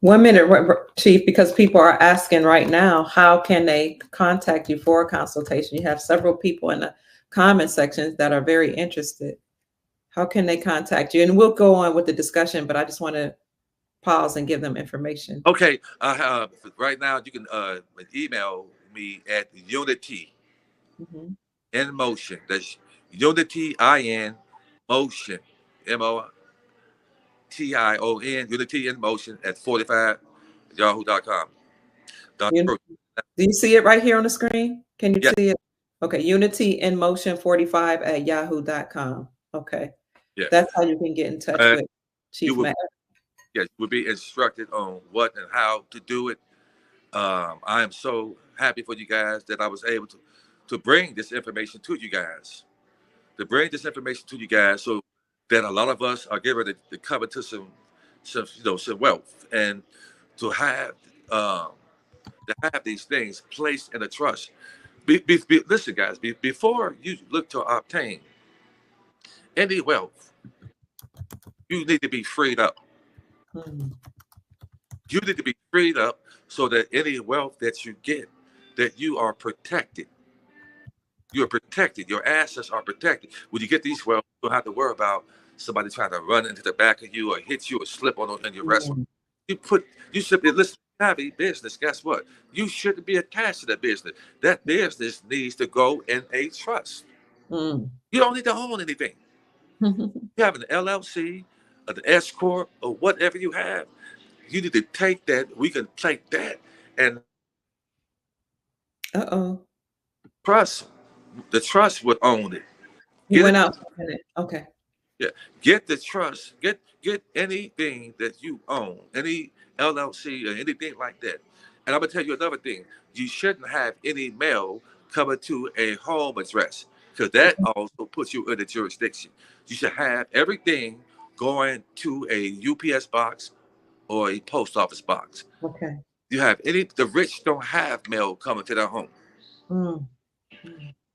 1 minute, Chief, because people are asking right now, how can they contact you for a consultation? You have several people in the comment sections that are very interested. How can they contact you? And we'll go on with the discussion, but I just want to pause and give them information. Okay. Right now, you can email me at Unity in Motion. That's Unity in Motion. MOTION, Unity in Motion at 45yahoo.com. Do you see it right here on the screen? Can you see it? Okay, Unity in Motion 45 at yahoo.com. Okay. Yeah. That's how you can get in touch with Chief Mack. Yes, you will be instructed on what and how to do it. I am so happy for you guys that I was able to bring this information to you guys. To bring this information to you guys so that a lot of us are given to come into some wealth, and to have these things placed in a trust. Listen, guys, before you look to obtain any wealth, you need to be freed up. You need to be freed up so that any wealth that you get, that you are protected. You're protected. Your assets are protected. When you get these wealth, you don't have to worry about somebody trying to run into the back of you or hit you or slip on your restaurant. You simply listen. Have a business. Guess what? You shouldn't be attached to that business. That business needs to go in a trust. You don't need to own anything. You have an LLC, an S corp, or whatever you have. You need to take that. We can take that and trust. The trust would own it. You went out. Okay. Yeah. Get the trust. Get anything that you own, any LLC or anything like that. And I'm gonna tell you another thing. You shouldn't have any mail coming to a home address, because that also puts you in the jurisdiction. You should have everything going to a UPS box or a post office box. Okay. You have the rich don't have mail coming to their home. Mm.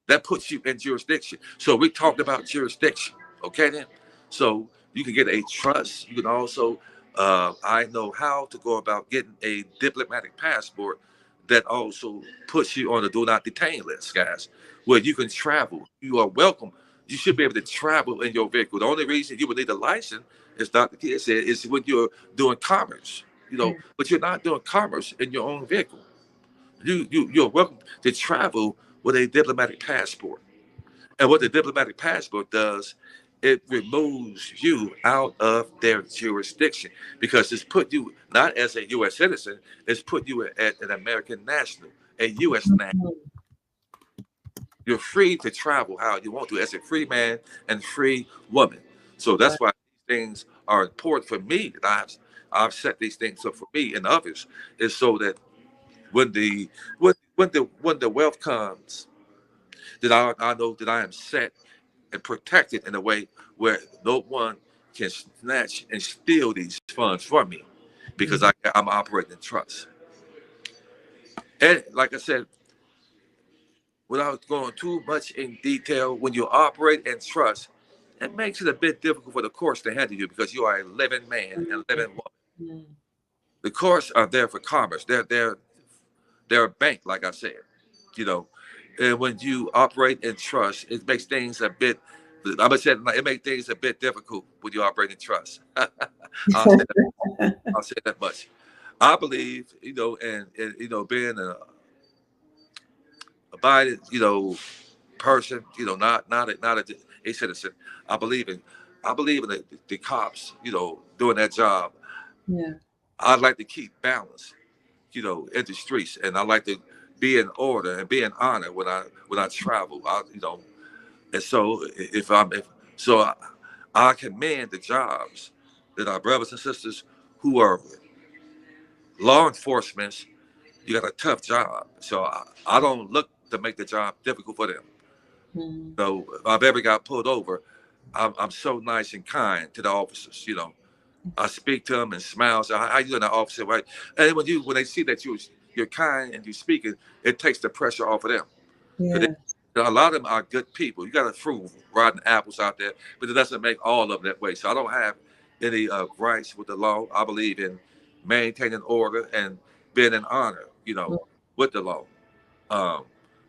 That puts you in jurisdiction. So we talked about jurisdiction. Okay, then. So you can get a trust. You can also, I know how to go about getting a diplomatic passport that also puts you on the do not detain list, guys, where you can travel. You are welcome. You should be able to travel in your vehicle. The only reason you would need a license, as Dr. Kidd said, is when you're doing commerce. But you're not doing commerce in your own vehicle. You're welcome to travel with a diplomatic passport. And what the diplomatic passport does, it removes you out of their jurisdiction because it's put you not as a U.S. citizen, it's put you as an American national, a U.S. national. You're free to travel how you want to as a free man and free woman. So that's why these things are important for me. That I've set these things up for me and others, is so that when the wealth comes, that I know that I am set and protected in a way where no one can snatch and steal these funds from me, because I'm operating in trust. And like I said, without going too much in detail, when you operate in trust, it makes it a bit difficult for the courts to handle you because you are a living man and a living woman. The courts are there for commerce. They're a bank, like I said, And when you operate in trust, it makes things a bit. I'm gonna say it makes things a bit difficult when you operate in trust. I'll say that much. I believe, being a abided, person, not a citizen. I believe in, the cops, doing that job. Yeah. I'd like to keep balance, in the streets, and I like to be in order and be in honor when I travel. And so I commend the jobs that our brothers and sisters who are law enforcement. You got a tough job, so I don't look to make the job difficult for them. So if I've ever got pulled over, I'm so nice and kind to the officers. I speak to them and smile. So how you doing, that officer? Right? And when they see that you're kind and you speaking, it takes the pressure off of them. Yeah. A lot of them are good people. You got a few rotten apples out there, but it doesn't make all of them that way. So I don't have any gripes with the law. I believe in maintaining order and being in honor, with the law.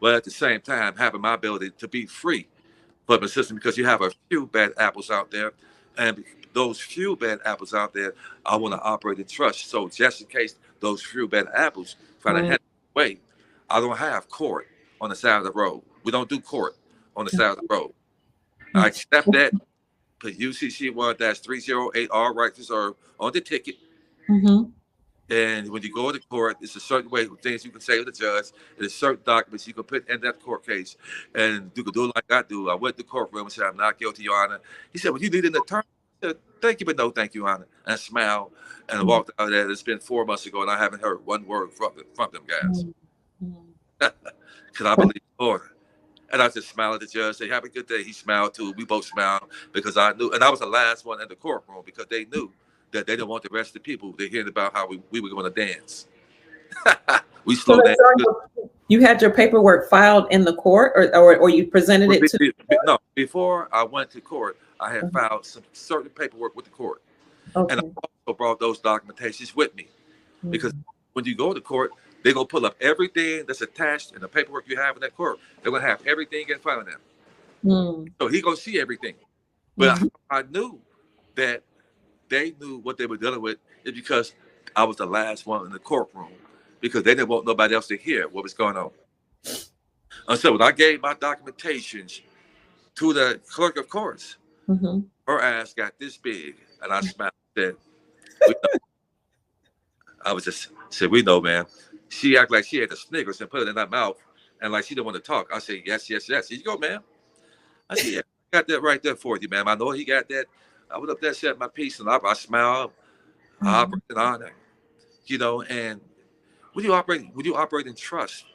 But at the same time, having my ability to be free from the system, because you have a few bad apples out there, and those few bad apples out there, I want to operate in trust. So just in case those few bad apples try to head away, I don't have court on the side of the road. We don't do court on the side of the road. I accept that. Put UCC 1-308R right reserved on the ticket. And when you go to court, it's a certain way of things you can say to the judge. There's certain documents you can put in that court case. And you can do it like I do. I went to the courtroom and said, "I'm not guilty, Your Honor." He said, "Well, you need an attorney." I said, "Thank you, but no thank you, Your Honor." And I smiled and walked out of there. It's been 4 months ago, and I haven't heard one word from them guys. Because I believe in order. And I just smiled at the judge, say, "Have a good day." He smiled too. We both smiled because I knew. And I was the last one in the courtroom because they knew that they didn't want the rest of the people to hear about how we were going to dance. We slowed down. You had your paperwork filed in the court, or you presented it to? No, before I went to court, I had filed some certain paperwork with the court. And I also brought those documentations with me. Because when you go to court, they're going to pull up everything that's attached in the paperwork you have in that court. They're going to have everything in front of them. So he's going to see everything. But I knew that they knew what they were dealing with is because I was the last one in the courtroom, because they didn't want nobody else to hear what was going on. And so when I gave my documentations to the clerk of courts, her ass got this big, and I smiled and said, I was just said, "We know, man." She acted like she had the Snickers and put it in her mouth, and like she didn't want to talk. I said, "Yes, yes, yes." Here you go, ma'am. I said, "Yeah, I got that right there for you, ma'am. I know he got that." I went up there, said my piece, and I smiled. I operated on it, and when you operate in trust,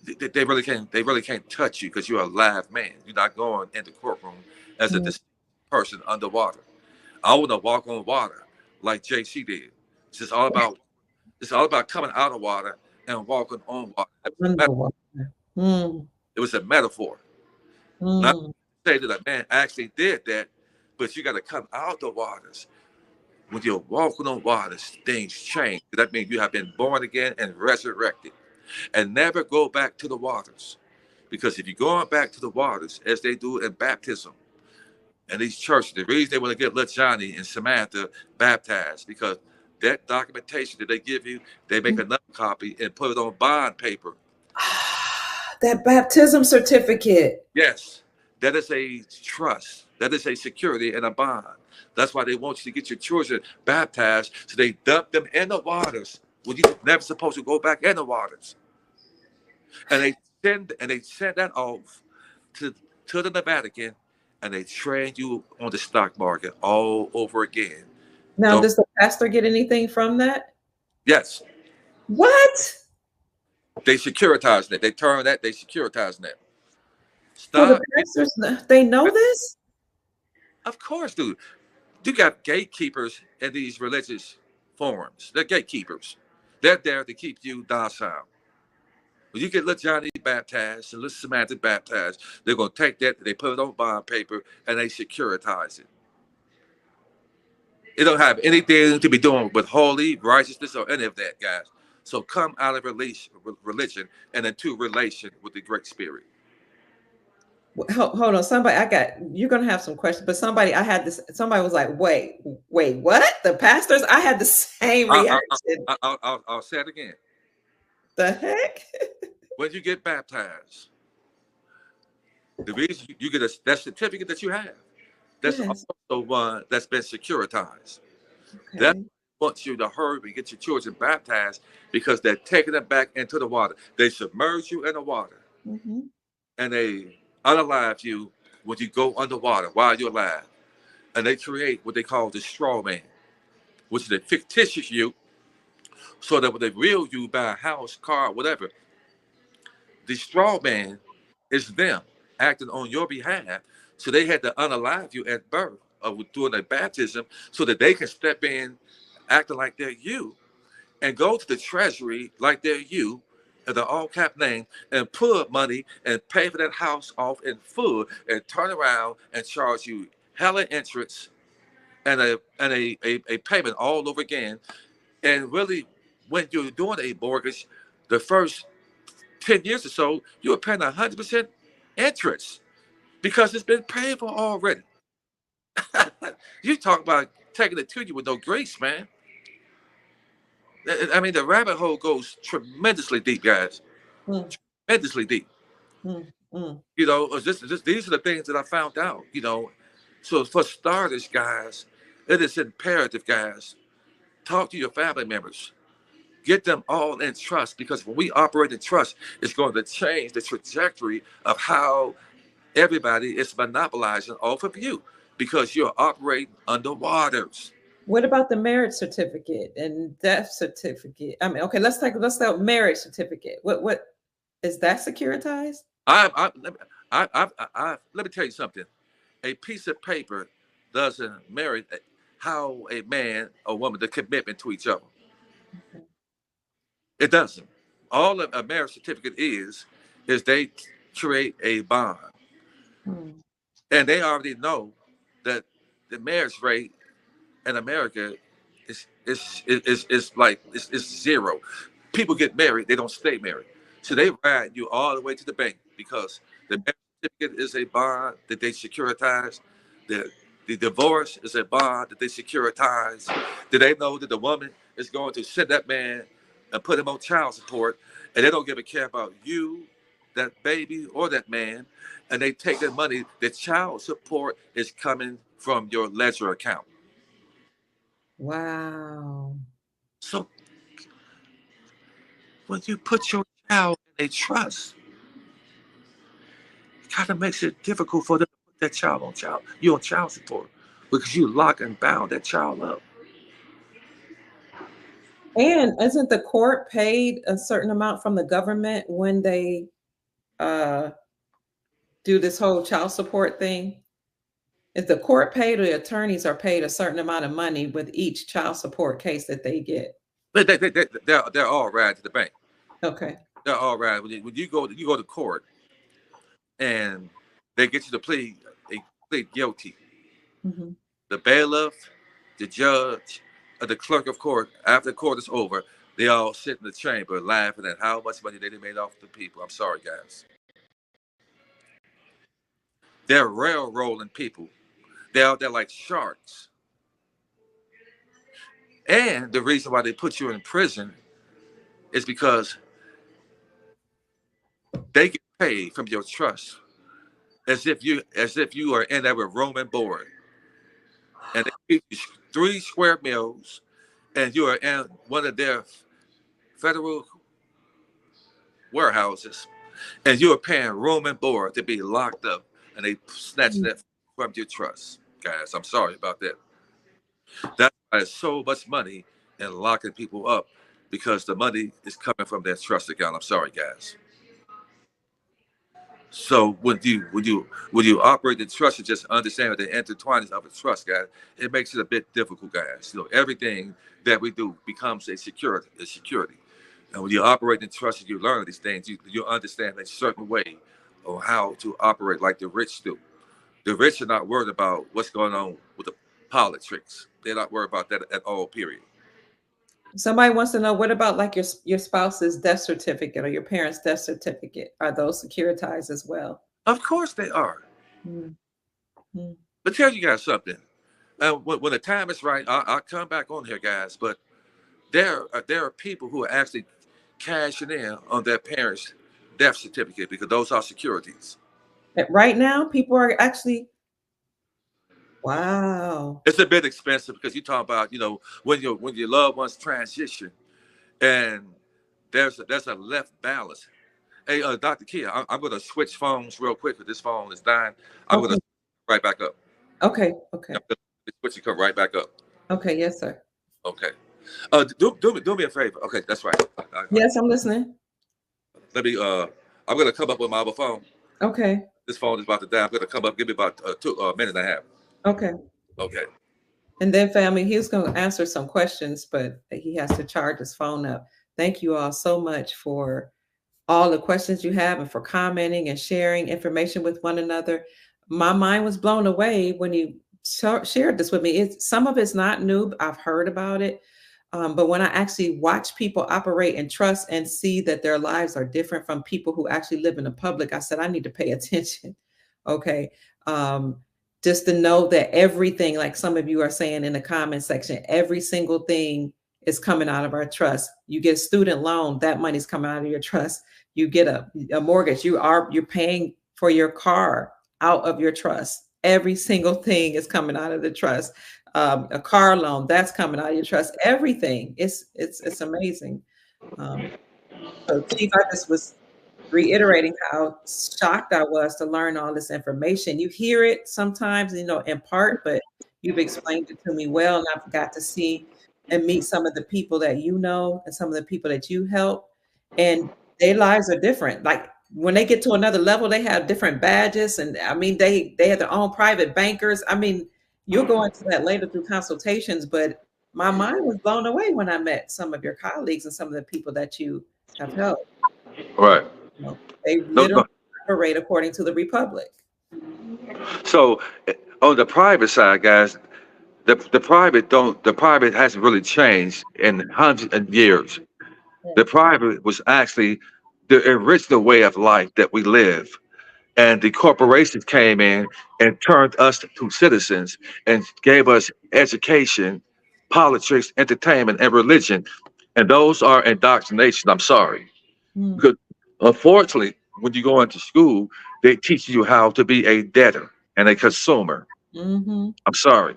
they really can't touch you because you're a live man. You're not going in the courtroom as a person underwater. I want to walk on water like JC did. It's just all about it's all about coming out of water and walking on water. Underwater. It was a metaphor. Not to say that a man actually did that, but you got to come out the waters. When you're walking on waters, things change. That means you have been born again and resurrected. And never go back to the waters. Because if you're going back to the waters, as they do in baptism, and these churches, the reason they want to get little Johnny and Samantha baptized, because that documentation that they give you, they make another copy and put it on bond paper. That baptism certificate. Yes, that is a trust. That is a security and a bond. That's why they want you to get your children baptized, so they dump them in the waters when you're never supposed to go back in the waters. And they send that off to the Vatican, and they train you on the stock market all over again. Now, does the pastor get anything from that? Yes. What? They securitize it. They turn that. They securitize that. So the pastors, they know this? Of course, dude. You got gatekeepers in these religious forums. They're gatekeepers. They're there to keep you docile. When you get little Johnny baptized and little Samantha baptized, they're going to take that, they put it on bond paper, and they securitize it. It don't have anything to be doing with holy, righteousness, or any of that, guys. So come out of religion and into relation with the Great Spirit. Hold on, you're going to have some questions, but somebody was like, wait, what? The pastors? I had the same reaction. I'll say it again. The heck? When you get baptized, the reason you get that certificate that you have, that's also one that's been securitized. Okay. That wants you to hurry and get your children baptized, because they're taking them back into the water. They submerge you in the water, and they unalive you when you go underwater while you're alive. And they create what they call the Strawman, which is a fictitious you, so that when they real you buy a house, car, whatever, the Strawman is them acting on your behalf. So they had to unalive you at birth or during their baptism, so that they can step in acting like they're you and go to the treasury like they're you, and the all cap name, and pull up money and pay for that house off in full, and turn around and charge you hella interest and a payment all over again. And really, when you're doing a mortgage, the first 10 years or so, you're paying 100% interest, because it's been paid for already. You talk about taking it to you with no grace, man. I mean, the rabbit hole goes tremendously deep, guys. Tremendously deep. You know, these are the things that I found out, you know. So for starters, guys, it is imperative, guys, talk to your family members. Get them all in trust, because when we operate in trust, it's going to change the trajectory of how everybody is monopolizing off of you, because you're operating under waters. What about the marriage certificate and death certificate? I mean, okay, let's talk marriage certificate. What is that securitized? Let me tell you something. A piece of paper doesn't marry how a man or woman, the commitment to each other. Okay. It doesn't. All a marriage certificate is they create a bond. And they already know that the marriage rate in America is zero. People get married, they don't stay married. So they ride you all the way to the bank, because the marriage certificate is a bond that they securitize. The divorce is a bond that they securitize. Do they know that the woman is going to send that man and put him on child support, and they don't give a care about you, that baby, or that man, and they take their money? The child support is coming from your ledger account. Wow. So when you put your child in a trust, it kind of makes it difficult for them to put that child on child support, because you lock and bound that child up. And isn't the court paid a certain amount from the government when they do this whole child support thing? Is the court paid or the attorneys are paid a certain amount of money with each child support case that they get? They're all right to the bank. Okay. They're all right. When you go to court and they get you to plead guilty. Mm-hmm. The bailiff, the judge, or the clerk of court, after the court is over, they all sit in the chamber laughing at how much money they made off the people. I'm sorry, guys. They're railroading people. They're out there like sharks. And the reason why they put you in prison is because they get paid from your trust as if you are in there with room and board. And they give you 3 square meals, and you are in one of their federal warehouses, and you are paying room and board to be locked up, and they snatching that from your trust. Guys, I'm sorry about that. That's why there's so much money in locking people up, because the money is coming from their trust account. I'm sorry, guys. So when you operate the trust and just understand the intertwining of a trust, guys, it makes it a bit difficult, guys. Everything that we do becomes a security. And when you operate in trust and you learn these things, you understand a certain way of how to operate like the rich do. The rich are not worried about what's going on with the politics. They're not worried about that at all, period. Somebody wants to know, what about like your spouse's death certificate or your parents' death certificate? Are those securitized as well? Of course they are. Mm-hmm. But tell you guys something. When the time is right, I'll come back on here, guys. But there are people who are actually cashing in on their parents' death certificate because those are securities. Right now, people are actually, wow. It's a bit expensive because you talk about, when your loved ones transition, and there's a left balance. Hey, Dr. Kia, I'm going to switch phones real quick because this phone is dying. I'm going to right back up. Okay. I'm going to switch and come right back up. Okay. Yes, sir. Okay. Do me a favor. Okay, that's right. Yes, I'm listening. Let me. I'm going to come up with my other phone. Okay. This phone is about to die. I'm going to come up. Give me about a minute and a half. Okay. Okay. And then, family, he was going to answer some questions, but he has to charge his phone up. Thank you all so much for all the questions you have and for commenting and sharing information with one another. My mind was blown away when you shared this with me. Some of it's not new. I've heard about it. But when I actually watch people operate in trust and see that their lives are different from people who actually live in the public, I said, I need to pay attention. Okay. Just to know that everything, like some of you are saying in the comment section, every single thing is coming out of our trust. You get a student loan, that money's coming out of your trust. You get a mortgage, you're paying for your car out of your trust. Every single thing is coming out of the trust. A car loan, that's coming out of your trust. Everything. It's amazing. So Chief, I just was reiterating how shocked I was to learn all this information. You hear it sometimes, in part, but you've explained it to me well, and I've got to see and meet some of the people that you know and some of the people that you help, and their lives are different. Like when they get to another level, they have different badges, and I mean, they have their own private bankers. I mean, you'll go into that later through consultations, but my mind was blown away when I met some of your colleagues and some of the people that you have helped. Right. They literally operate according to the Republic. So on the private side, guys, the private hasn't really changed in hundreds of years. The private was actually the original way of life that we live. And the corporations came in and turned us to citizens and gave us education, politics, entertainment, and religion. And those are indoctrination. I'm sorry. Because unfortunately, when you go into school, they teach you how to be a debtor and a consumer. I'm sorry.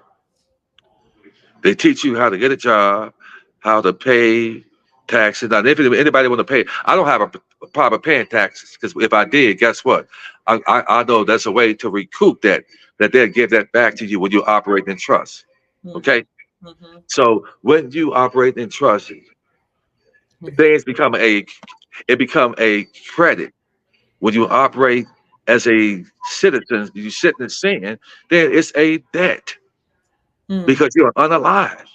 They teach you how to get a job, how to pay taxes. Now, if anybody want to pay, I don't have a problem paying taxes, because if I did, guess what? I know that's a way to recoup that they'll give that back to you when you operate in trust. Okay? So when you operate in trust, things become a credit. When you operate as a citizen, you sit in sin, then it's a debt because you're unalive.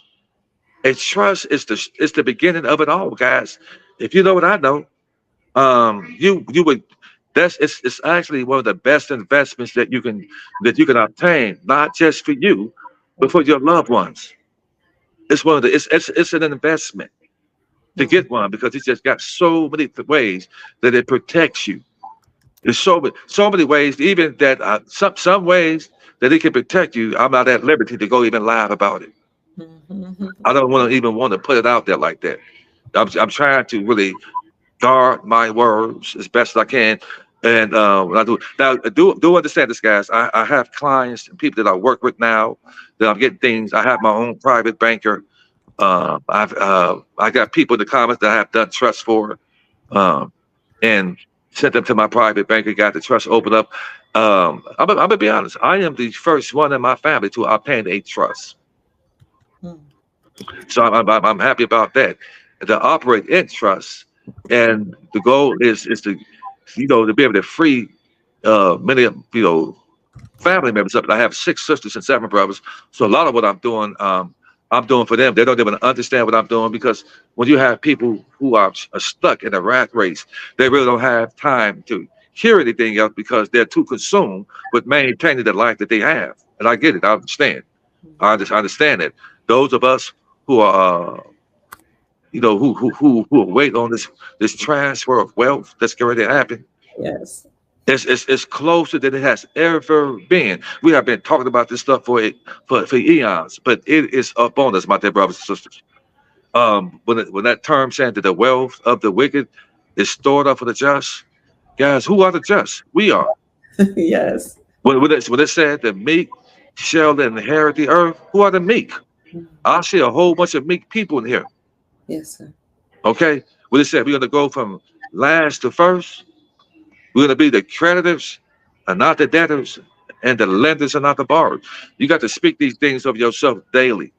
And trust is the beginning of it all, guys. If you know what I know, you would it's actually one of the best investments that you can obtain, not just for you, but for your loved ones. It's one of the it's an investment to get one because it's just got so many ways that it protects you. There's so many ways, even that some ways that it can protect you. I'm not at liberty to go even live about it. I don't want to put it out there like that. I'm trying to really guard my words as best as I can. And when I do now, do understand this, guys. I have clients and people that I work with now that I'm getting things. I have my own private banker. I got people in the comments that I have done trusts for, and sent them to my private banker. Got the trust opened up. I'm gonna be honest. I am the first one in my family to obtain a trust. So I'm happy about that. To operate in trust, and the goal is to to be able to free many family members up. I have 6 sisters and 7 brothers, so a lot of what I'm doing for them. They don't even understand what I'm doing because when you have people who are stuck in a rat race, they really don't have time to hear anything else because they're too consumed with maintaining the life that they have. And I get it. I understand. I understand it. Those of us who are who wait on this transfer of wealth that's going to happen. Yes. It's closer than it has ever been. We have been talking about this stuff for eons, but it is up on us, my dear brothers and sisters. When that term saying that the wealth of the wicked is stored up for the just, guys, who are the just? We are. Yes. When it said the meek shall inherit the earth, who are the meek? I see a whole bunch of meek people in here. Yes, sir. Okay, when it said we're going to go from last to first, we're going to be the creditors and not the debtors, and the lenders and not the borrowers. You got to speak these things of yourself daily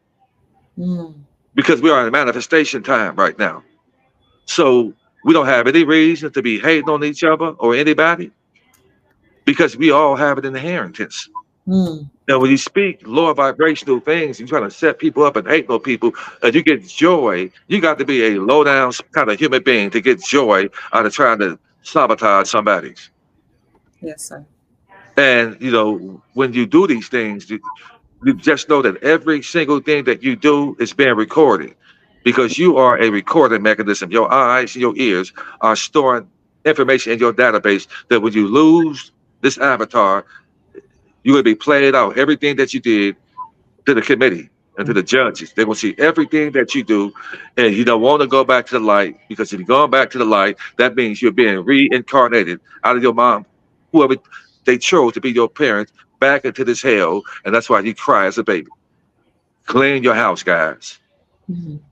because we are in manifestation time right now. So we don't have any reason to be hating on each other or anybody because we all have an inheritance. Now, when you speak lower vibrational things, you're trying to set people up and hate on people, and you get joy. You got to be a low down kind of human being to get joy out of trying to sabotage somebody. Yes, sir. And when you do these things, you just know that every single thing that you do is being recorded because you are a recording mechanism. Your eyes and your ears are storing information in your database that when you lose this avatar, you're going to be played out. Everything that you did to the committee and to the judges, they're going to see everything that you do, and you don't want to go back to the light because if you're going back to the light, that means you're being reincarnated out of your mom, whoever they chose to be your parents, back into this hell, and that's why you cry as a baby. Clean your house, guys.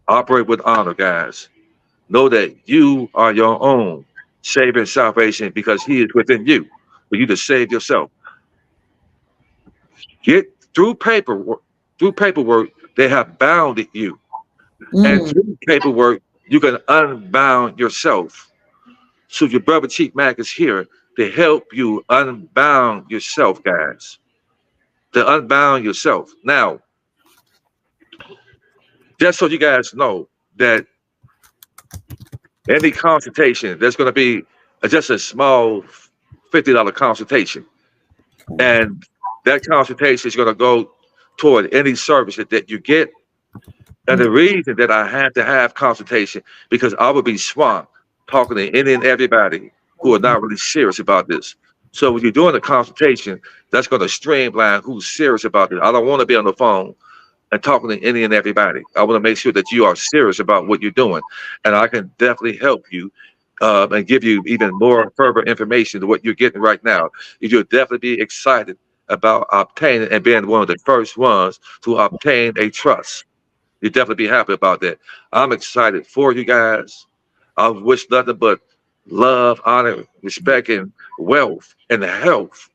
Operate with honor, guys. Know that you are your own saving salvation because He is within you for you to save yourself. Get through paperwork. Through paperwork, they have bounded you, and through paperwork, you can unbound yourself. So your brother Chief Mack is here to help you unbound yourself, guys. To unbound yourself. Now, just so you guys know that any consultation, there's going to be just a small $50 consultation, and that consultation is going to go toward any service that you get. And the reason that I had to have consultation because I would be swamped talking to any and everybody who are not really serious about this. So when you're doing a consultation, that's going to streamline who's serious about it. I don't want to be on the phone and talking to any and everybody. I want to make sure that you are serious about what you're doing, and I can definitely help you and give you even more further information than what you're getting right now. You'll definitely be excited about obtaining and being one of the first ones to obtain a trust. You'll definitely be happy about that. I'm excited for you guys. I wish nothing but love, honor, respect, and wealth and health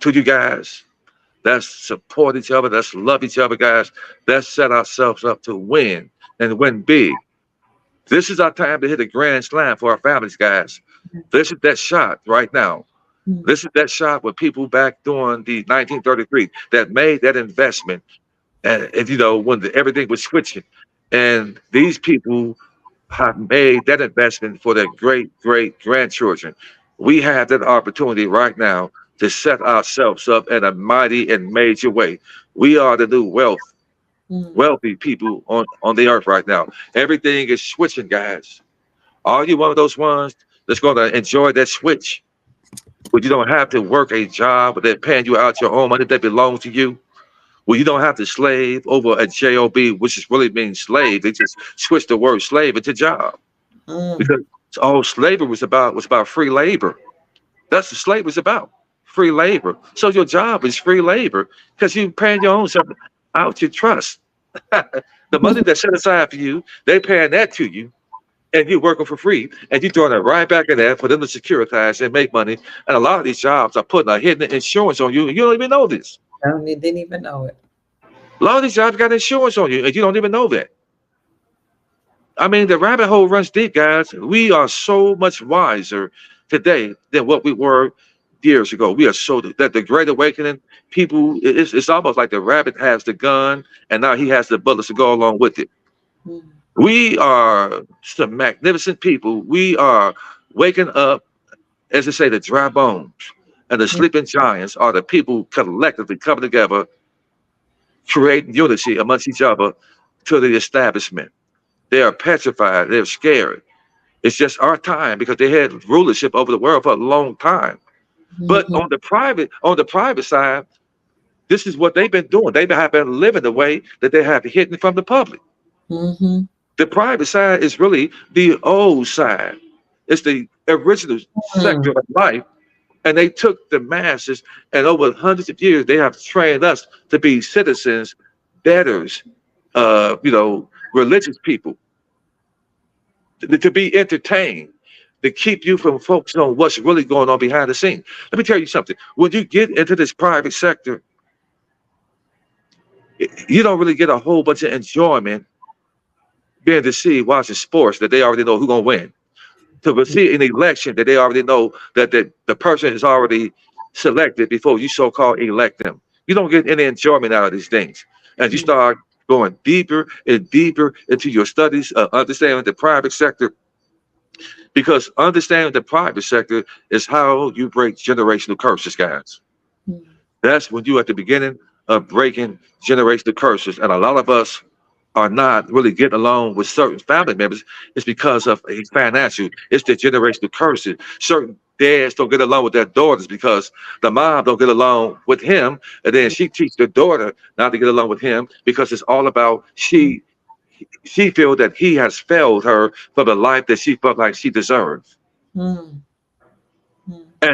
to you guys. Let's support each other. Let's love each other, guys. Let's set ourselves up to win and win big. This is our time to hit a grand slam for our families, guys. This is that shot right now. This is that shop with people back during the 1933 that made that investment, and you know when everything was switching, and these people have made that investment for their great grandchildren. We have that opportunity right now to set ourselves up in a mighty and major way. We are the new wealthy people on the earth right now. Everything is switching, guys. Are you one of those ones that's going to enjoy that switch? Where you don't have to work a job, but they're paying you out your own money that belongs to you. Well, you don't have to slave over a job, which is really means slave. They just switched the word slave into job because all slavery was about free labor. That's what slavery was about, free labor. So your job is free labor because you paying your own stuff out your trust. The money that's set aside for you, they paying that to you, and you're working for free, and you're throwing it right back in there for them to securitize and make money. And a lot of these jobs are putting a hidden insurance on you, and you don't even know this. Didn't even know it. A lot of these jobs got insurance on you, and you don't even know that. I mean, the rabbit hole runs deep, guys. We are so much wiser today than what we were years ago. We are so that the Great Awakening, people, it's almost like the rabbit has the gun, and now he has the bullets to go along with it. We are some magnificent people. We are waking up, as they say, the dry bones, and the sleeping giants are the people collectively coming together, creating unity amongst each other to the establishment. They are petrified. They're scared. It's just our time because they had rulership over the world for a long time. But on the private side, this is what they've been doing. They have been living the way that they have hidden from the public. The private side is really the old side. It's the original sector of life. And they took the masses, and over hundreds of years, they have trained us to be citizens, debtors, religious people, to be entertained, to keep you from focusing on what's really going on behind the scenes. Let me tell you something. When you get into this private sector, you don't really get a whole bunch of enjoyment being deceived watching sports that they already know who's going to win. To see an election that they already know that the person is already selected before you so-called elect them. You don't get any enjoyment out of these things. And you start going deeper and deeper into your studies, understanding the private sector, because understanding the private sector is how you break generational curses, guys. That's when you're at the beginning of breaking generational curses. And a lot of us are not really getting along with certain family members. It's because of a financial, it's the generational curses. Certain dads don't get along with their daughters because the mom don't get along with him, and then she teaches the daughter not to get along with him because it's all about she feels that he has failed her for the life that she felt like she deserves. And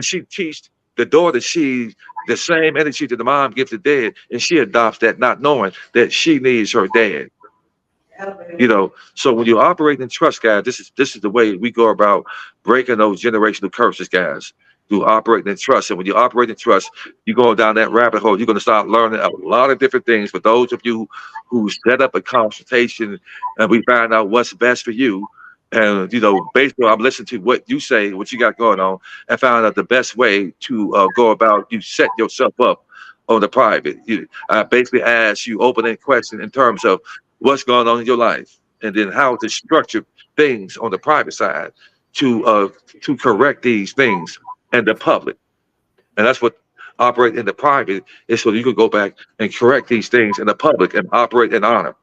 she teaches the daughter the same energy that the mom gives the dad, and she adopts that, not knowing that she needs her dad. So when you operate in trust, guys, this is the way we go about breaking those generational curses, guys. You operate in trust, and when you operate in trust, you go down that rabbit hole. You're going to start learning a lot of different things. For those of you who set up a consultation, and we find out what's best for you, and based on I'm listening to what you say, what you got going on, and found out the best way to go about you set yourself up on the private. I basically ask you open-ended question in terms of what's going on in your life, and then how to structure things on the private side to correct these things in the public. And that's what operate in the private is, so you can go back and correct these things in the public and operate in honor.